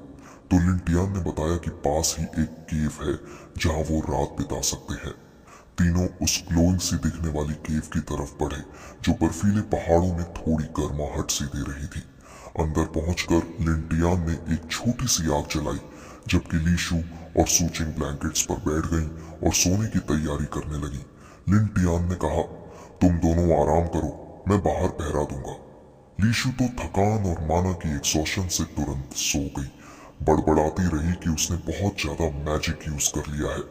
तो लिन टियान ने बताया कि पास ही एक केव है जहां वो रात बिता सकते हैं। तीनों उस ग्लोइंग सी दिखने वाली केव की तरफ बढ़े जो बर्फीले पहाड़ों में थोड़ी गर्माहट सी दे रही थी। अंदर पहुंचकर लिन टियान ने एक छोटी सी आग जलाई जबकि लीशु और सुचिंग ब्लैंकेट्स पर बैठ गईं और सोने की तैयारी करने लगी। लिन टियान ने कहा, तुम दोनों आराम करो, मैं बाहर पहरा दूंगा। लीशु तो थकान और माना की एग्जॉशन से तुरंत सो गई। बड़बड़ाती रही कि उसने बहुत ज्यादा मैजिक यूज कर लिया है।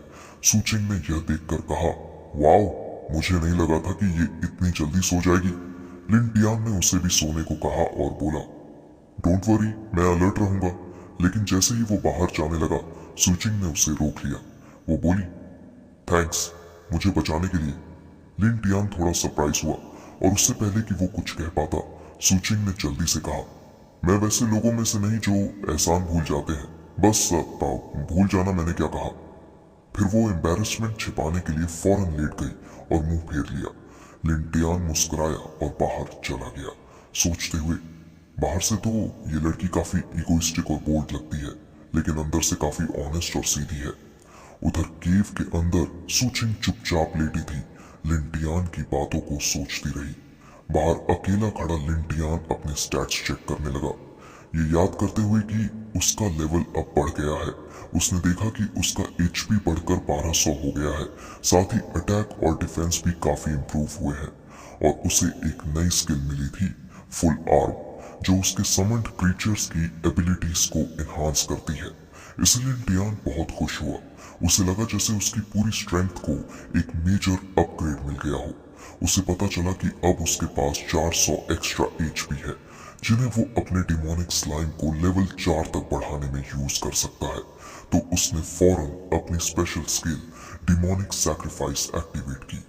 सुचिंग ने यह देखकर कहा, वाओ, मुझे नहीं लगा था कि ये इतनी जल्दी सो जाएगी। लिन टियान ने उसे भी सोने को कहा और बोला, डोंट वरी, मैं अलर्ट रहूंगा। लेकिन जैसे ही वो बाहर जाने लगा सुचिंग ने उसे रोक लिया। वो बोली, थैंक्स मुझे बचाने के लिए। लिन टियान थोड़ा सरप्राइज हुआ और उससे पहले कि वो कुछ कह पाता सुचिंग ने जल्दी से कहा, मैं वैसे लोगों में से नहीं जो एहसान भूल जाते हैं, बस भूल जाना मैंने क्या कहा। फिर वो एम्बैरेसमेंट छिपाने के लिए फौरन लेट गई और मुंह फेर लिया। लिन टियान मुस्कुराया और बाहर चला गया सोचते हुए, बाहर से तो ये लड़की काफी इगोइस्टिक और बोल्ड लगती है लेकिन अंदर से काफी ऑनेस्ट और सीधी है। उधर केव के अंदर सुचिंग चुपचाप लेटी थी, लिन टियान की बातों को सोचती रही। बाहर अकेला खड़ा लिन टियान अपने स्टैट्स चेक करने लगा, ये याद करते हुए कि उसका लेवल अब बढ़ गया है। उसने देखा कि उसका एचपी बढ़कर 1200 हो गया है, साथ ही अटैक और डिफेंस भी काफी इंप्रूव हुए हैं और उसे एक नई स्किल मिली थी, फुल आर्म, जो उसके समन्ड क्रीचर्स की एबिलिटीज को एनहांस करती है। इसलिए टियान बहुत खुश हुआ। उसे लगा जैसे उसकी पूरी स्ट्रेंथ को एक मेजर अपग्रेड मिल गया हो। उसे पता चला कि अब उसके पास 400 एक्स्ट्रा एचपी है जिन्हें वो अपने डिमोनिक स्लाइम को लेवल 4 तक बढ़ाने में यूज कर सकता है। तो उसने फौरन अपनी special skill demonic sacrifice activate की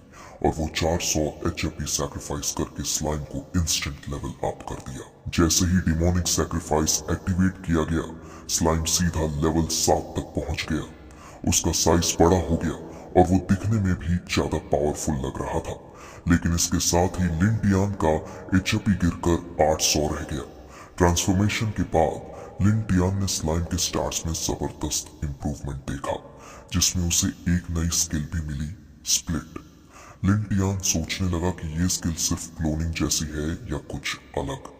और वो 400 एचपी सैक्रिफाइस करके स्लाइम को इंस्टेंट लेवल अप कर दिया। जैसे ही डिमोनिक सैक्रिफाइस एक्टिवेट किया गया स्लाइम सीधा लेवल 7 तक पहुंच गया। उसका साइज बड़ा हो गया और वो दिखने में भी ज्यादा पावरफुल लग रहा था। लेकिन इसके साथ ही लिन टियान का एचपी गिरकर 800 रह गया। ट्रांसफॉर्मेशन के बाद लिन टियान ने स्लाइम के स्टैट्स में जबरदस्त इंप्रूवमेंट देखा, जिसमें उसे एक नई स्किल भी मिली, स्प्लिट। लिन टियान सोचने लगा कि ये स्किल सिर्फ क्लोनिंग जैसी है या कुछ अलग।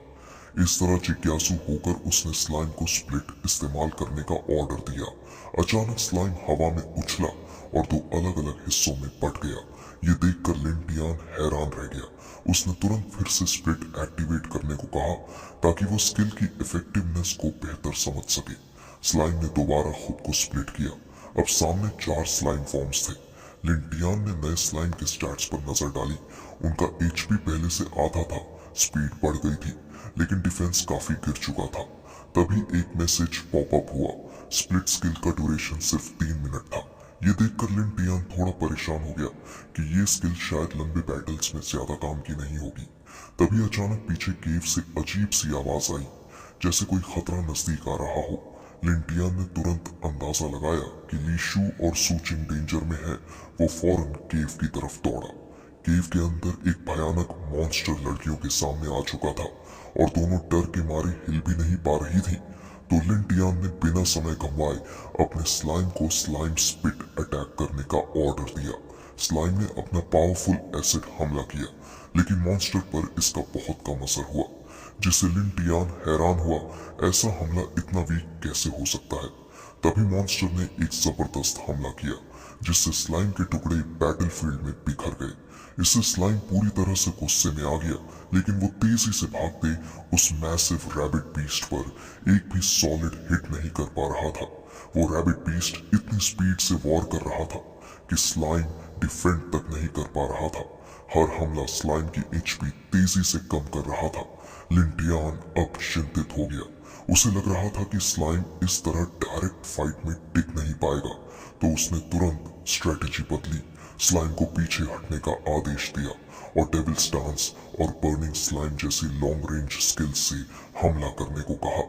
इस तरह जिज्ञासु होकर उसने स्लाइम को स्प्लिट इस्तेमाल करने का ऑर्डर दिया। अचानक स्लाइम हवा में उछला और दो अलग अलग हिस्सों में बट गया। ये देखकर लिन टियान हैरान रह गया। उसने तुरंत फिर से स्प्लिट एक्टिवेट करने को कहा ताकि वो स्किल की इफेक्टिवनेस को बेहतर समझ सके। स्लाइम ने दोबारा खुद को स्प्लिट किया। अब सामने 4 स्लाइम फॉर्म्स थे। लिन टियान ने नए स्लाइम के स्टैट्स पर नजर डाली। उनका एचपी पहले से आधा था, स्पीड बढ़ गई थी, लेकिन डिफेंस काफी गिर चुका था। तभी एक मैसेज पॉपअप हुआ। स्प्लिट स्किल का ड्यूरेशन सिर्फ 3 मिनट था। ये देखकर लिन टियान थोड़ा परेशान हो गया कि ये स्किल शायद लंबे बैटल्स में ज्यादा काम की नहीं होगी। तभी अचानक पीछे केव से अजीब सी आवाज आई, जैसे कोई खतरा नजदीक आ रहा हो। लिन टियान ने तुरंत अंदाजा लगाया कि ली शू और सूचिंग डेंजर में है। वो फौरन केव की तरफ दौड़ा। केव के अंदर एक भयानक मॉन्स्टर लड़कियों के सामने आ चुका था और दोनों डर के मारे हिल भी नहीं पा रही थी। तो लिन टियान ने बिना समय गंवाए अपने स्लाइम को स्लाइम स्पिट अटैक करने का ऑर्डर दिया। स्लाइम ने अपना पावरफुल एसिड हमला किया, लेकिन मॉन्स्टर पर इसका बहुत कम असर हुआ, जिससे लिन टियान हैरान हुआ ऐसा हमला इतना वीक कैसे हो सकता है। तभी मॉन्स्टर ने एक जबरदस्त हमला किया, जिससे स्लाइम के टुकड़े बैटलफील्ड में बिखर गए। इससे स्लाइम पूरी तरह से गुस्से में आ गया, लेकिन वो तेजी से भागते उस मैसिव रैबिट बीस्ट पर एक भी सॉलिड हिट नहीं कर पा रहा था। वो रैबिट बीस्ट इतनी स्पीड से वॉर कर रहा था कि स्लाइम डिफेंड तक नहीं कर पा रहा था। हर हमला स्लाइम की एचपी तेजी से कम कर रहा था। लिन टियान अब चिंतित हो गया। उसे लग रहा था कि स्लाइम इस तरह डायरेक्ट फाइट में टिक नहीं पाएगा, तो उसने तुरंत स्ट्रेटेजी बदली। स्लाइम को पीछे हटने का आदेश दिया और डेविल स्टांस और बर्निंग स्लाइम जैसी लॉन्ग रेंज स्किल से हमला करने को कहा।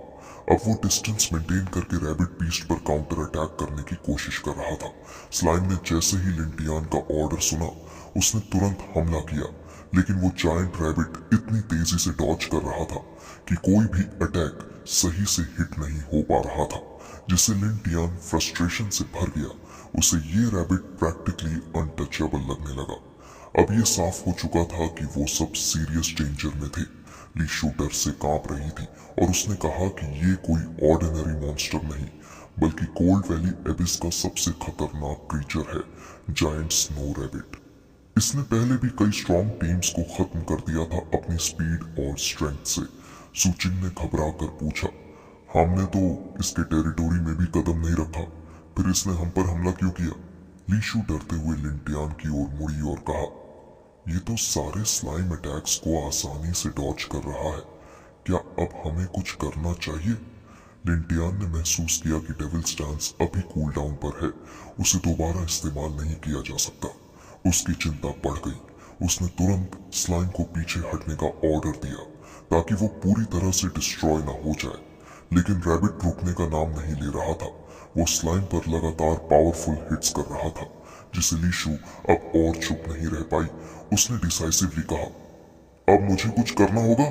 अब वो डिस्टेंस मेंटेन करके रैबिट बीस्ट पर काउंटर अटैक करने की कोशिश कर रहा था। स्लाइम ने जैसे ही लिन टियान का ऑर्डर सुना, उसने तुरंत हमला किया, लेकिन वो जायंट रैबिट इतनी तेजी से डॉज कर रहा था कि कोई भी अटैक सही से हिट नहीं हो पा रहा था, जिससे लिन टियान फ्रस्ट्रेशन से भर गया। उसे ये रैबिट प्रैक्टिकली अनटचेबल लगने लगा। अब ये साफ हो चुका था कि वो सब सीरियस डेंजर में थे। ली शूटर से कांप रही थी और उसने कहा कि ये कोई ऑर्डिनरी मॉन्स्टर नहीं, बल्कि कोल्ड वैली एबिस का सबसे खतरनाक क्रीचर है, जायंट स्नो रैबिट। इसने पहले भी कई स्ट्रॉन्ग टीम्स को खत्म कर दिया था अपनी स्पीड और स्ट्रेंथ से। सूचिंग ने घबरा कर पूछा, हमने तो इसके टेरिटोरी में भी कदम नहीं रखा, फिर इसने हम पर हमला क्यों किया? लीशु डरते हुए लिन टियान की ओर मुड़ी और कहा, ये तो सारे स्लाइम अटैक्स को आसानी से डॉज कर रहा है, क्या अब हमें कुछ करना चाहिए? लिन टियान ने महसूस किया कि डेविल स्टांस अभी कूल डाउन पर है, उसे दोबारा इस्तेमाल नहीं किया जा सकता। उसकी चिंता बढ़ गई। उसने तुरंत स्लाइम को पीछे हटने का ऑर्डर दिया ताकि वो पूरी तरह से डिस्ट्रॉय ना हो जाए, लेकिन रैबिट रुकने का नाम नहीं ले रहा था। वो स्लाइम पर लगातार पावरफुल हिट्स कर रहा था, जिसे लीशु अब और चुप नहीं रह पाई। उसने डिसाइसिवली कहा, अब मुझे कुछ करना होगा।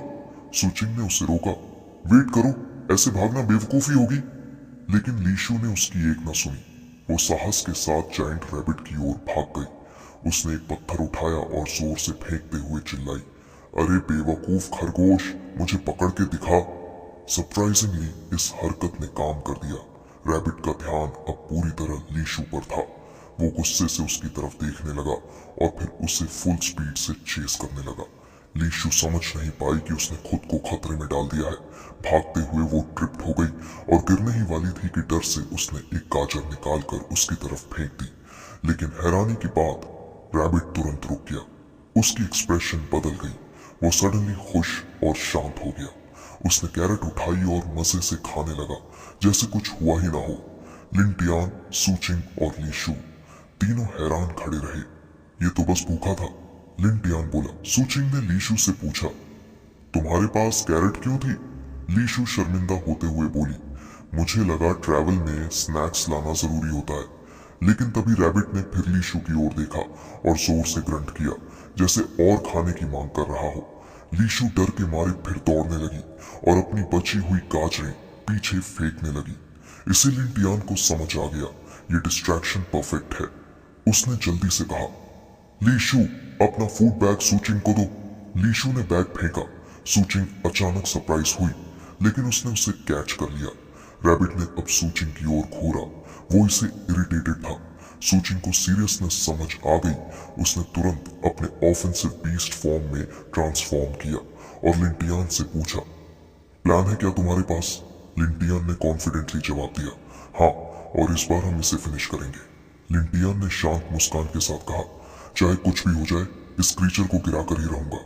सुचिंग ने उसे रोका, वेट करो, ऐसे भागना बेवकूफी होगी। लेकिन लीशु ने उसकी एक न सुनी। वो साहस के साथ जायंट रैबिट की ओर भाग गई। उसने एक पत्थर उठाया और जोर से फेंकते हुए चिल्लाई, अरे बेवकूफ खरगोश, मुझे पकड़ के दिखा। सरप्राइजिंगली इस हरकत ने काम कर दिया। रैबिट का ध्यान अब पूरी तरह लीशु पर था। वो गुस्से से उसकी तरफ देखने लगा और फिर उसे फुल स्पीड से चेस करने लगा। लीशु समझ नहीं पाई कि उसने खुद को खतरे में डाल दिया है। भागते हुए वो ट्रिप्ड हो गई और गिरने ही वाली थी कि डर से उसने एक गाजर निकालकर उसकी तरफ फेंक दी। लेकिन हैरानी की बात, रैबिट तुरंत रुक गया। उसकी एक्सप्रेशन बदल गई। वो सडनली खुश और शांत हो गया। उसने कैरेट उठाई और मजे से खाने लगा जैसे कुछ हुआ ही ना हो। लिन टियान, सूचिंग और लीशु तीनों हैरान खड़े रहे। ये तो बस भूखा था, लिन टियान बोला। सूचिंग ने लीशु से पूछा, तुम्हारे पास कैरेट क्यों थी? लीशु शर्मिंदा होते हुए बोली, मुझे लगा ट्रैवल में स्नैक्स लाना जरूरी होता है, लेकिन तभी रैबिट ने फिर लीशु की ओर देखा और जोर से ग्रंट किया, जैसे और खाने की मांग कर रहा हो। लीशु डर के मारे फिर दौड़ने लगी और अपनी बची हुई गाजरें पीछे फेंकने लगी। इसे लिंटियान को समझ आ गया, ये डिस्ट्रैक्शन परफेक्ट है। उसने जल्दी से कहा, लीशु अपना फूड बैग सूचिंग को दो। लीशु ने बैग फेंका। सूचिंग अचानक सरप्राइज हुई, लेकिन उसने उसे कैच कर लिया। रैबिट ने अब सूचिंग की ओर घूरा, वो इसे इरिटेटेड था। सूचिंग को सीरियसनेस समझ आ गई। उसने तुरंत अपने ऑफेंसिव बीस्ट फॉर्म में ट्रांसफॉर्म किया और लिंटियान से पूछा, प्लान है क्या तुम्हारे पास? लिंटियान ने कॉन्फिडेंटली जवाब दिया, हाँ, और इस बार हम इसे फिनिश करेंगे। लिंटियान ने शांत मुस्कान के साथ कहा, चाहे कुछ भी हो जाए, इस क्रीचर को गिरा कर ही रहूंगा।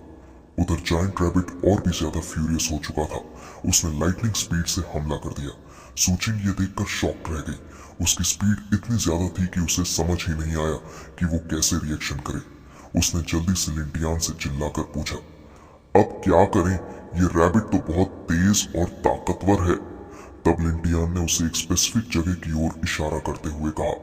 उधर जायंट रैबिट और भी ज्यादा फ्यूरियस हो चुका था। उसने लाइटनिंग स्पीड से हमला कर दिया। सूचिंग ये देखकर शॉक्ड रह गई। उसकी स्पीड इतनी ज्यादा थी कि उसे समझ ही नहीं आया कि वो कैसे रिएक्शन करे। उसने जल्दी से लिंटियान से चिल्लाकर पूछा, अब क्या करें? ये रैबिट तो बहुत तेज और ताकतवर है। तब लिंटियान ने उसे एक स्पेसिफिक जगह की ओर इशारा करते हुए कहा,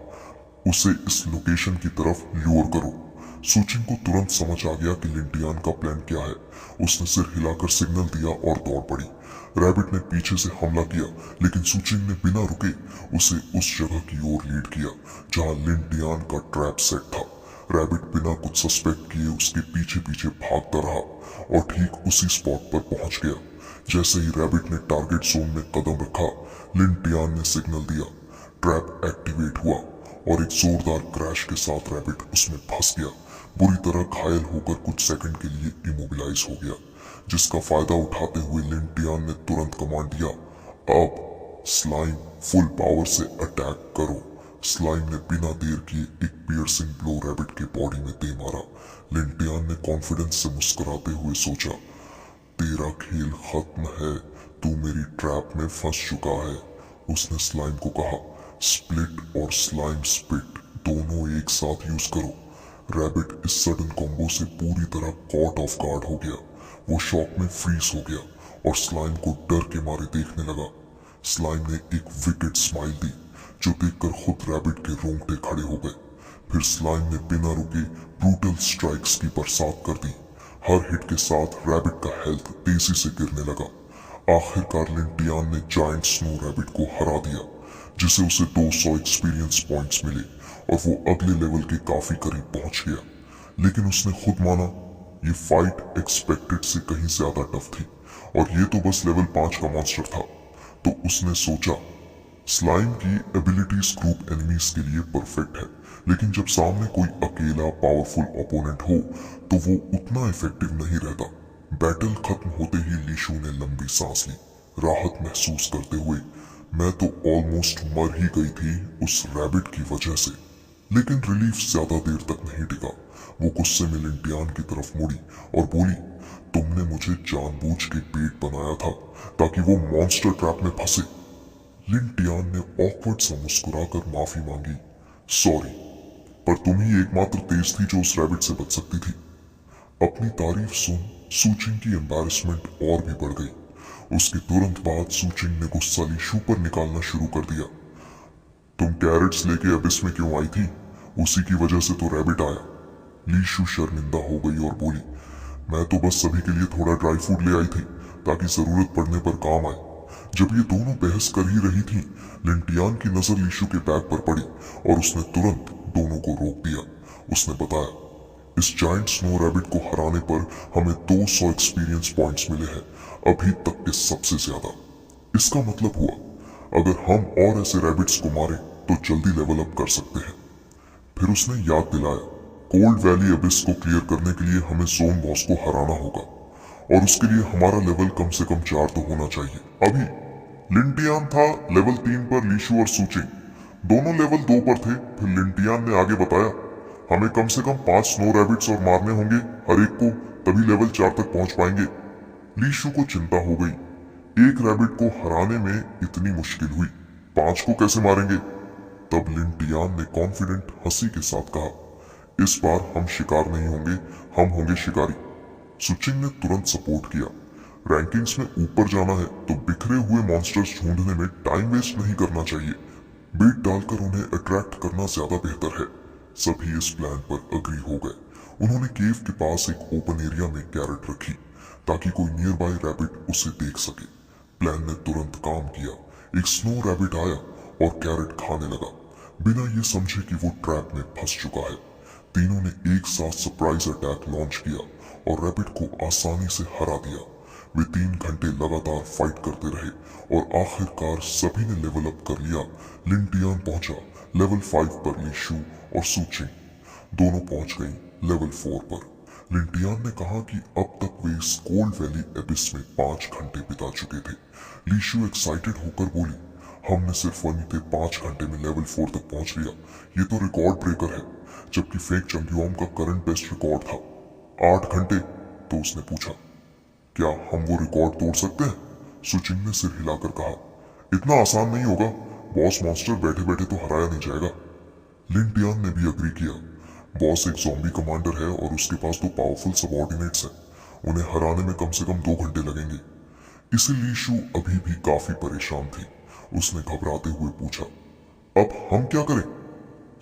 उसे इस लोकेशन की तरफ ल्योर करो। सूचिंग को तुरंत समझ आ गया कि लिंटियान का प्लान क्या है। उसने सिर हिलाकर सिग्नल दिया और दौड़ पड़ी। रैबिट ने पीछे से हमला किया, लेकिन सूचिंग ने बिना रुके उसे उस जगह की ओर लीड किया जहां लिंटियान का ट्रैप सेट था। रैबिट बिना कुछ सस्पेक्ट किए उसके पीछे पीछे भागता रहा और ठीक उसी स्पॉट पर पहुंच गया। जैसे ही रैबिट ने टारगेट जोन में कदम रखा, लिंटियान ने सिग्नल दिया। ट्रैप एक्टिवेट हुआ और एक जोरदार क्रैश के साथ रैबिट उसमें फंस गया। बुरी तरह घायल होकर कुछ सेकंड के लिए इमोबिलाइज हो गया, जिसका फायदा उठाते हुए लिंटियान ने तुरंत कमांड दिया, अब स्लाइम फुल पावर से अटैक करो। स्लाइम ने बिना देर किए एक पियर्सिंग ब्लो रैबिट के बॉडी में दे मारा। लिंटियान ने कॉन्फिडेंस से मुस्कुराते हुए सोचा, तेरा खेल खत्म है, तू मेरी ट्रैप में फंस चुका है। उसने स्लाइम को कहा, स्प्लिट और स्लाइम स्पिट दोनों एक साथ यूज करो। रैबिट इस सडन कॉम्बो से पूरी तरह कॉट ऑफ गार्ड हो गया। वो शॉक में फ्रीज हो गया और स्लाइम को डर के मारे देखने लगा। स्लाइम ने एक विकेट स्माइल दी, जो देखकर खुद रैबिट के रोंगटे खड़े हो गए। फिर स्लाइम ने बिना रुके ब्रूटल स्ट्राइक्स की बरसात कर दी। हर हिट के साथ रैबिट का हेल्थ तेजी से गिरने लगा। आखिरकार लिंटियान ने जायंट स्नो रैबिट को हरा दिया, जिसे उसे 200 एक्सपीरियंस पॉइंट्स मिले और वो अगले लेवल के काफी करीब पहुंच गया। लेकिन उसने खुद माना, ये फाइट एक्सपेक्टेड से कहीं ज्यादा टफ थी और ये तो बस लेवल 5 का मॉन्स्टर था। तो उसने सोचा, स्लाइम की एबिलिटीज ग्रुप एनिमीज के लिए परफेक्ट है, लेकिन जब सामने कोई अकेला पावरफुल ओपोनेंट हो तो वो उतना इफेक्टिव नहीं रहता। बैटल खत्म होते ही लीशु ने लंबी सांस ली, राहत महसूस करते हुए। मैं तो ऑलमोस्ट मर ही गई थी उस रैबिट की वजह से। लेकिन रिलीफ ज्यादा देर तक नहीं टिका। वो गुस्से में लिंटियान की तरफ मुड़ी और बोली, तुमने मुझे जानबूझ के पेट बनाया था ताकि वो मॉन्स्टर ट्रैप में फंसे। लिंटियान ने ऑकवर्ड सा मुस्कुराकर माफी मांगी, सॉरी, पर तुम ही एकमात्र तेज थी जो उस रैबिट से बच सकती थी। अपनी तारीफ सुन सूचिंग की एम्बैरेसमेंट और भी बढ़ गई। उसके तुरंत बाद सूचिंग ने गुस्सा लीशु पर निकालना शुरू कर दिया। तुम कैरेट्स लेके अबिस में क्यों आई थी? उसी की वजह से तो रैबिट आया। लीशु शर्मिंदा हो गई और बोली, मैं तो बस सभी के लिए थोड़ा ड्राई फूड ले आई थी ताकि जरूरत पड़ने पर काम आए। जब ये दोनों बहस कर ही रही थी, लिंटियान की नजर लीशु के बैग पर पड़ी और उसने तुरंत दोनों को रोक दिया। उसने बताया, इस जायंट स्नो रैबिट को हराने पर हमें 200 एक्सपीरियंस पॉइंट्स मिले हैं, अभी तक के सबसे ज्यादा। इसका मतलब हुआ, अगर हम और ऐसे रैबिट्स को मारे तो जल्दी लेवल अप कर सकते हैं। फिर उसने याद दिलाया, कोल्ड वैली अबिस को क्लियर करने के लिए हमें जोन बॉस को हराना होगा और उसके लिए हमारा लेवल कम से कम 4 तो होना चाहिए। अभी लिंटियान था लेवल 3 पर, लीशु और सूचिंग दोनों लेवल 2 पर थे। फिर लिंटियान ने आगे बताया, हमें कम से कम 5 स्नो रैबिट्स और मारने होंगे हर एक को, तभी लेवल 4 तक पहुंच पाएंगे। लीशु को चिंता हो गई, एक रैबिट को हराने में इतनी मुश्किल हुई, 5 को कैसे मारेंगे? तब लिंटियान ने कॉन्फिडेंट हंसी के साथ कहा, इस बार हम शिकार नहीं होंगे, हम होंगे शिकारी। सुचिंग ने तुरंत सपोर्ट किया। रैंकिंग्स में ऊपर जाना है तो बिखरे हुए मॉन्स्टर्स ढूंढने में टाइम वेस्ट नहीं करना चाहिए। बेट डालकर उन्हें अट्रैक्ट करना ज्यादा बेहतर है। सभी इस प्लान पर अग्री हो गए। उन्होंने केव के पास एक ओपन एरिया में कैरेट रखी ताकि कोई नियर बाय रैबिट उसे देख सके। प्लान ने तुरंत काम किया। एक स्नो रैबिट आया और कैरेट खाने लगा, बिना ये समझे कि वो ट्रैप में फंस चुका है। तीनों ने एक साथ सरप्राइज अटैक लॉन्च किया और रैबिट को आसानी से हरा दिया। वे 3 घंटे लगातार फाइट करते रहे और आखिरकार सभी ने लेवल अप कर लिया। लिंटियान पहुंचा लेवल 5 पर। लीशु और सूचिंग दोनों पहुंच गई लेवल 4 पर। लिंटियान ने कहा कि अब तक वे इस कोल्ड वैली एबिस में 5 घंटे बिता चुके थे। लीशु एक्साइटेड होकर बोली, हमने सिर्फ वहीं थे 5 घंटे में लेवल 4 तक पहुंच लिया। ये तो रिकॉर्ड ब्रेकर है। जबकि फेक चंग्योम का करंट बेस्ट रिकॉर्ड था 8 घंटे। तो उसने पूछा, क्या हम वो रिकॉर्ड तोड़ सकते हैं? सुचिंग ने सिर हिलाकर कहा, इतना आसान नहीं होगा। बॉस मॉन्स्टर बैठे बैठे तो हराया नहीं जाएगा। लिंटियान ने भी अग्री किया। बॉस एक ज़ॉम्बी कमांडर है और उसके पास 2 पावरफुल सबऑर्डिनेट्स हैं। उन्हें हराने में कम से कम 2 घंटे लगेंगे। इसे लीशु अभी भी काफी परेशान थी। उसने घबराते हुए पूछा, अब हम क्या करें?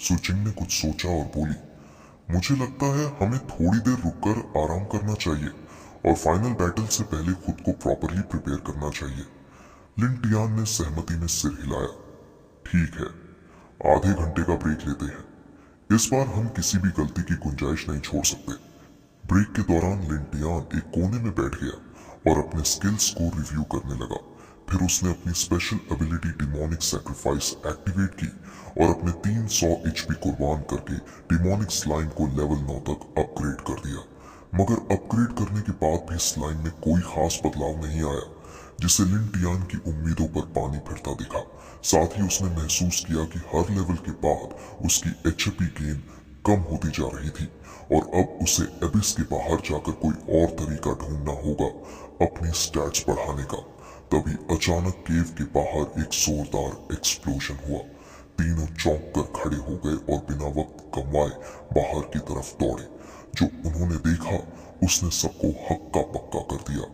सुचिंग ने कुछ सोचा और बोली, मुझे लगता है हमें थोड़ी देर रुककर आराम करना चाहिए और फाइनल बैटल से पहले खुद को प्रॉपरली प्रिपेयर करना चाहिए। लिंटियान ने सहमति में सिर हिलाया। ठीक है, आधे घंटे का ब्रेक लेते हैं। इस बार हम किसी भी गलती की गुंजाइश नहीं छोड़ सकते। ब्रेक के दौरान लिंटियान एक कोने में बैठ गया और अपने स्किल्स को रिव्यू करने लगा। फिर उसने अपनी special ability demonic sacrifice activate की और अपने 300 HP कुर्बान करके डिमोनिक स्लाइम को लेवल 9 तक अपग्रेड कर दिया। मगर अपग्रेड करने के बाद भी स्लाइम में कोई खास बदलाव नहीं आया, जिससे लिंटियान की उम्मीदों पर पानी फिरता दिखा। साथ ही उसने महसूस किया कि हर लेवल के बाद उसकी HP गेन कम होती जा रही थी और अब उसे एबिस के बाहर जाकर कोई और तरीका ढूंढना होगा अपनी स्टैट्स बढ़ाने का। तभी अचानक केव के बाहर एक जोरदार एक्सप्लोजन हुआ। तीनों चौंक कर खड़े हो गए और बिना वक्त गंवाए बाहर की तरफ दौड़े। जो उन्होंने देखा उसने सबको हक्का पक्का कर दिया।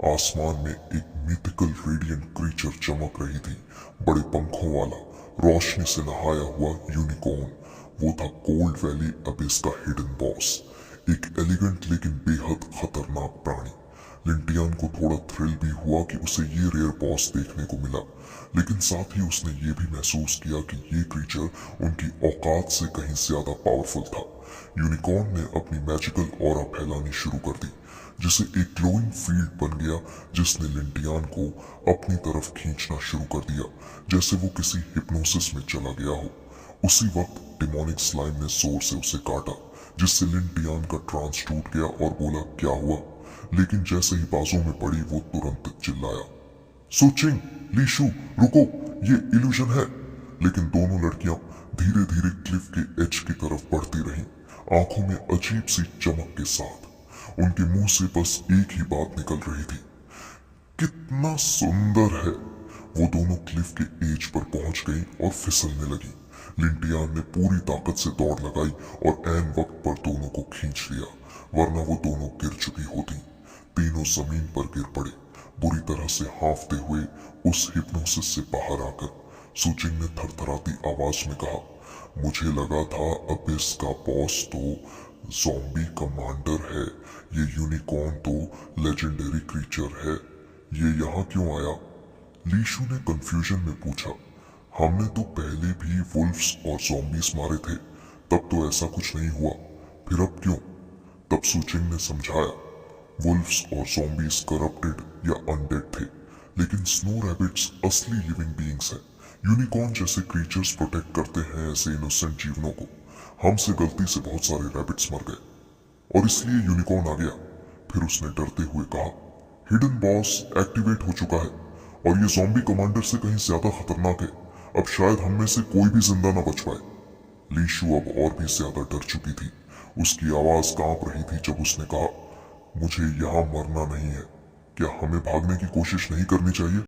आसमान में एक मिथिकल रेडिएंट क्रीचर चमक रही थी, बड़े पंखों वाला, रोशनी से नहाया हुआ यूनिकॉर्न। वो था कोल्ड वैली अबिस का हिडन बॉस, एक एलिगेंट लेकिन बेहद खतरनाक प्राणी। लिंटियान को थोड़ा थ्रिल भी हुआ कि उसे ये रेयर बॉस देखने को मिला, लेकिन साथ ही उसने ये भी महसूस किया कि ये क्रीचर उनकी औकात से कहीं ज्यादा पावरफुल था। यूनिकॉर्न ने अपनी मैजिकल ऑरा फैलानी शुरू कर दी, जिसे एक ग्लोइंग फील्ड बन गया, जिसने लिंटियान को अपनी तरफ खींचना शुरू कर दिया, जैसे वो किसी हिप्नोसिस में चला गया हो। उसी वक्त डिमोनिक स्लाइम ने जोर से उसे काटा, जिससे लिंटियान का ट्रांस टूट गया और बोला, क्या हुआ? लेकिन जैसे ही बाजू में पड़ी वो तुरंत चिल्लाया, सुचिंग, लीशु, रुको, ये इल्यूजन है। लेकिन दोनों लड़कियां धीरे धीरे क्लिफ के एज की तरफ बढ़ती रहीं, आंखों में अजीब सी चमक के साथ। उनके मुंह से बस एक ही बात निकल रही थी, कितना सुंदर है। वो दोनों क्लिफ के एज पर पहुंच गई और फिसलने लगी। लिंटियान ने पूरी ताकत से दौड़ लगाई और ऐन वक्त पर दोनों को खींच लिया, वरना वो दोनों गिर चुकी होती। तीनों जमीन पर गिर पड़े, बुरी तरह से हांफते हुए उस हिप्नोसिस से बाहर आकर। सुचिंग ने थरथराती आवाज में कहा, मुझे लगा था अबिस का बॉस तो ज़ॉम्बी कमांडर है, ये यूनिकॉर्न तो लेजेंडरी क्रीचर है, ये यहाँ क्यों आया? लीशु ने कंफ्यूजन में पूछा, हमने तो पहले भी वुल्फ्स और ज़ॉम्बीज मारे थे, तब तो ऐसा कुछ नहीं हुआ, फिर अब क्यों? तब सुचिंग ने समझाया, वुल्फ्स और ज़ॉम्बीज करप्टेड या अनडेड थे, लेकिन स्नो रैबिट्स असली लिविंग बीइंग्स हैं। यूनिकॉर्न जैसे क्रीचर्स प्रोटेक्ट करते हैं ऐसे इनोसेंट जीवनों को। हमसे गलती से बहुत सारे रैबिट्स मर गए और इसलिए यूनिकॉर्न आ गया। फिर उसने डरते हुए कहा, हिडन बॉस एक्टिवेट हो चुका है और ये ज़ॉम्बी कमांडर से कहीं ज्यादा खतरनाक है। अब शायद हम में से कोई भी जिंदा ना बच पाए। लीशु अब और भी ज्यादा डर चुकी थी। उसकी आवाज कांप रही थी जब उसने कहा, मुझे यहां मरना नहीं है, क्या हमें भागने की कोशिश नहीं करनी चाहिए?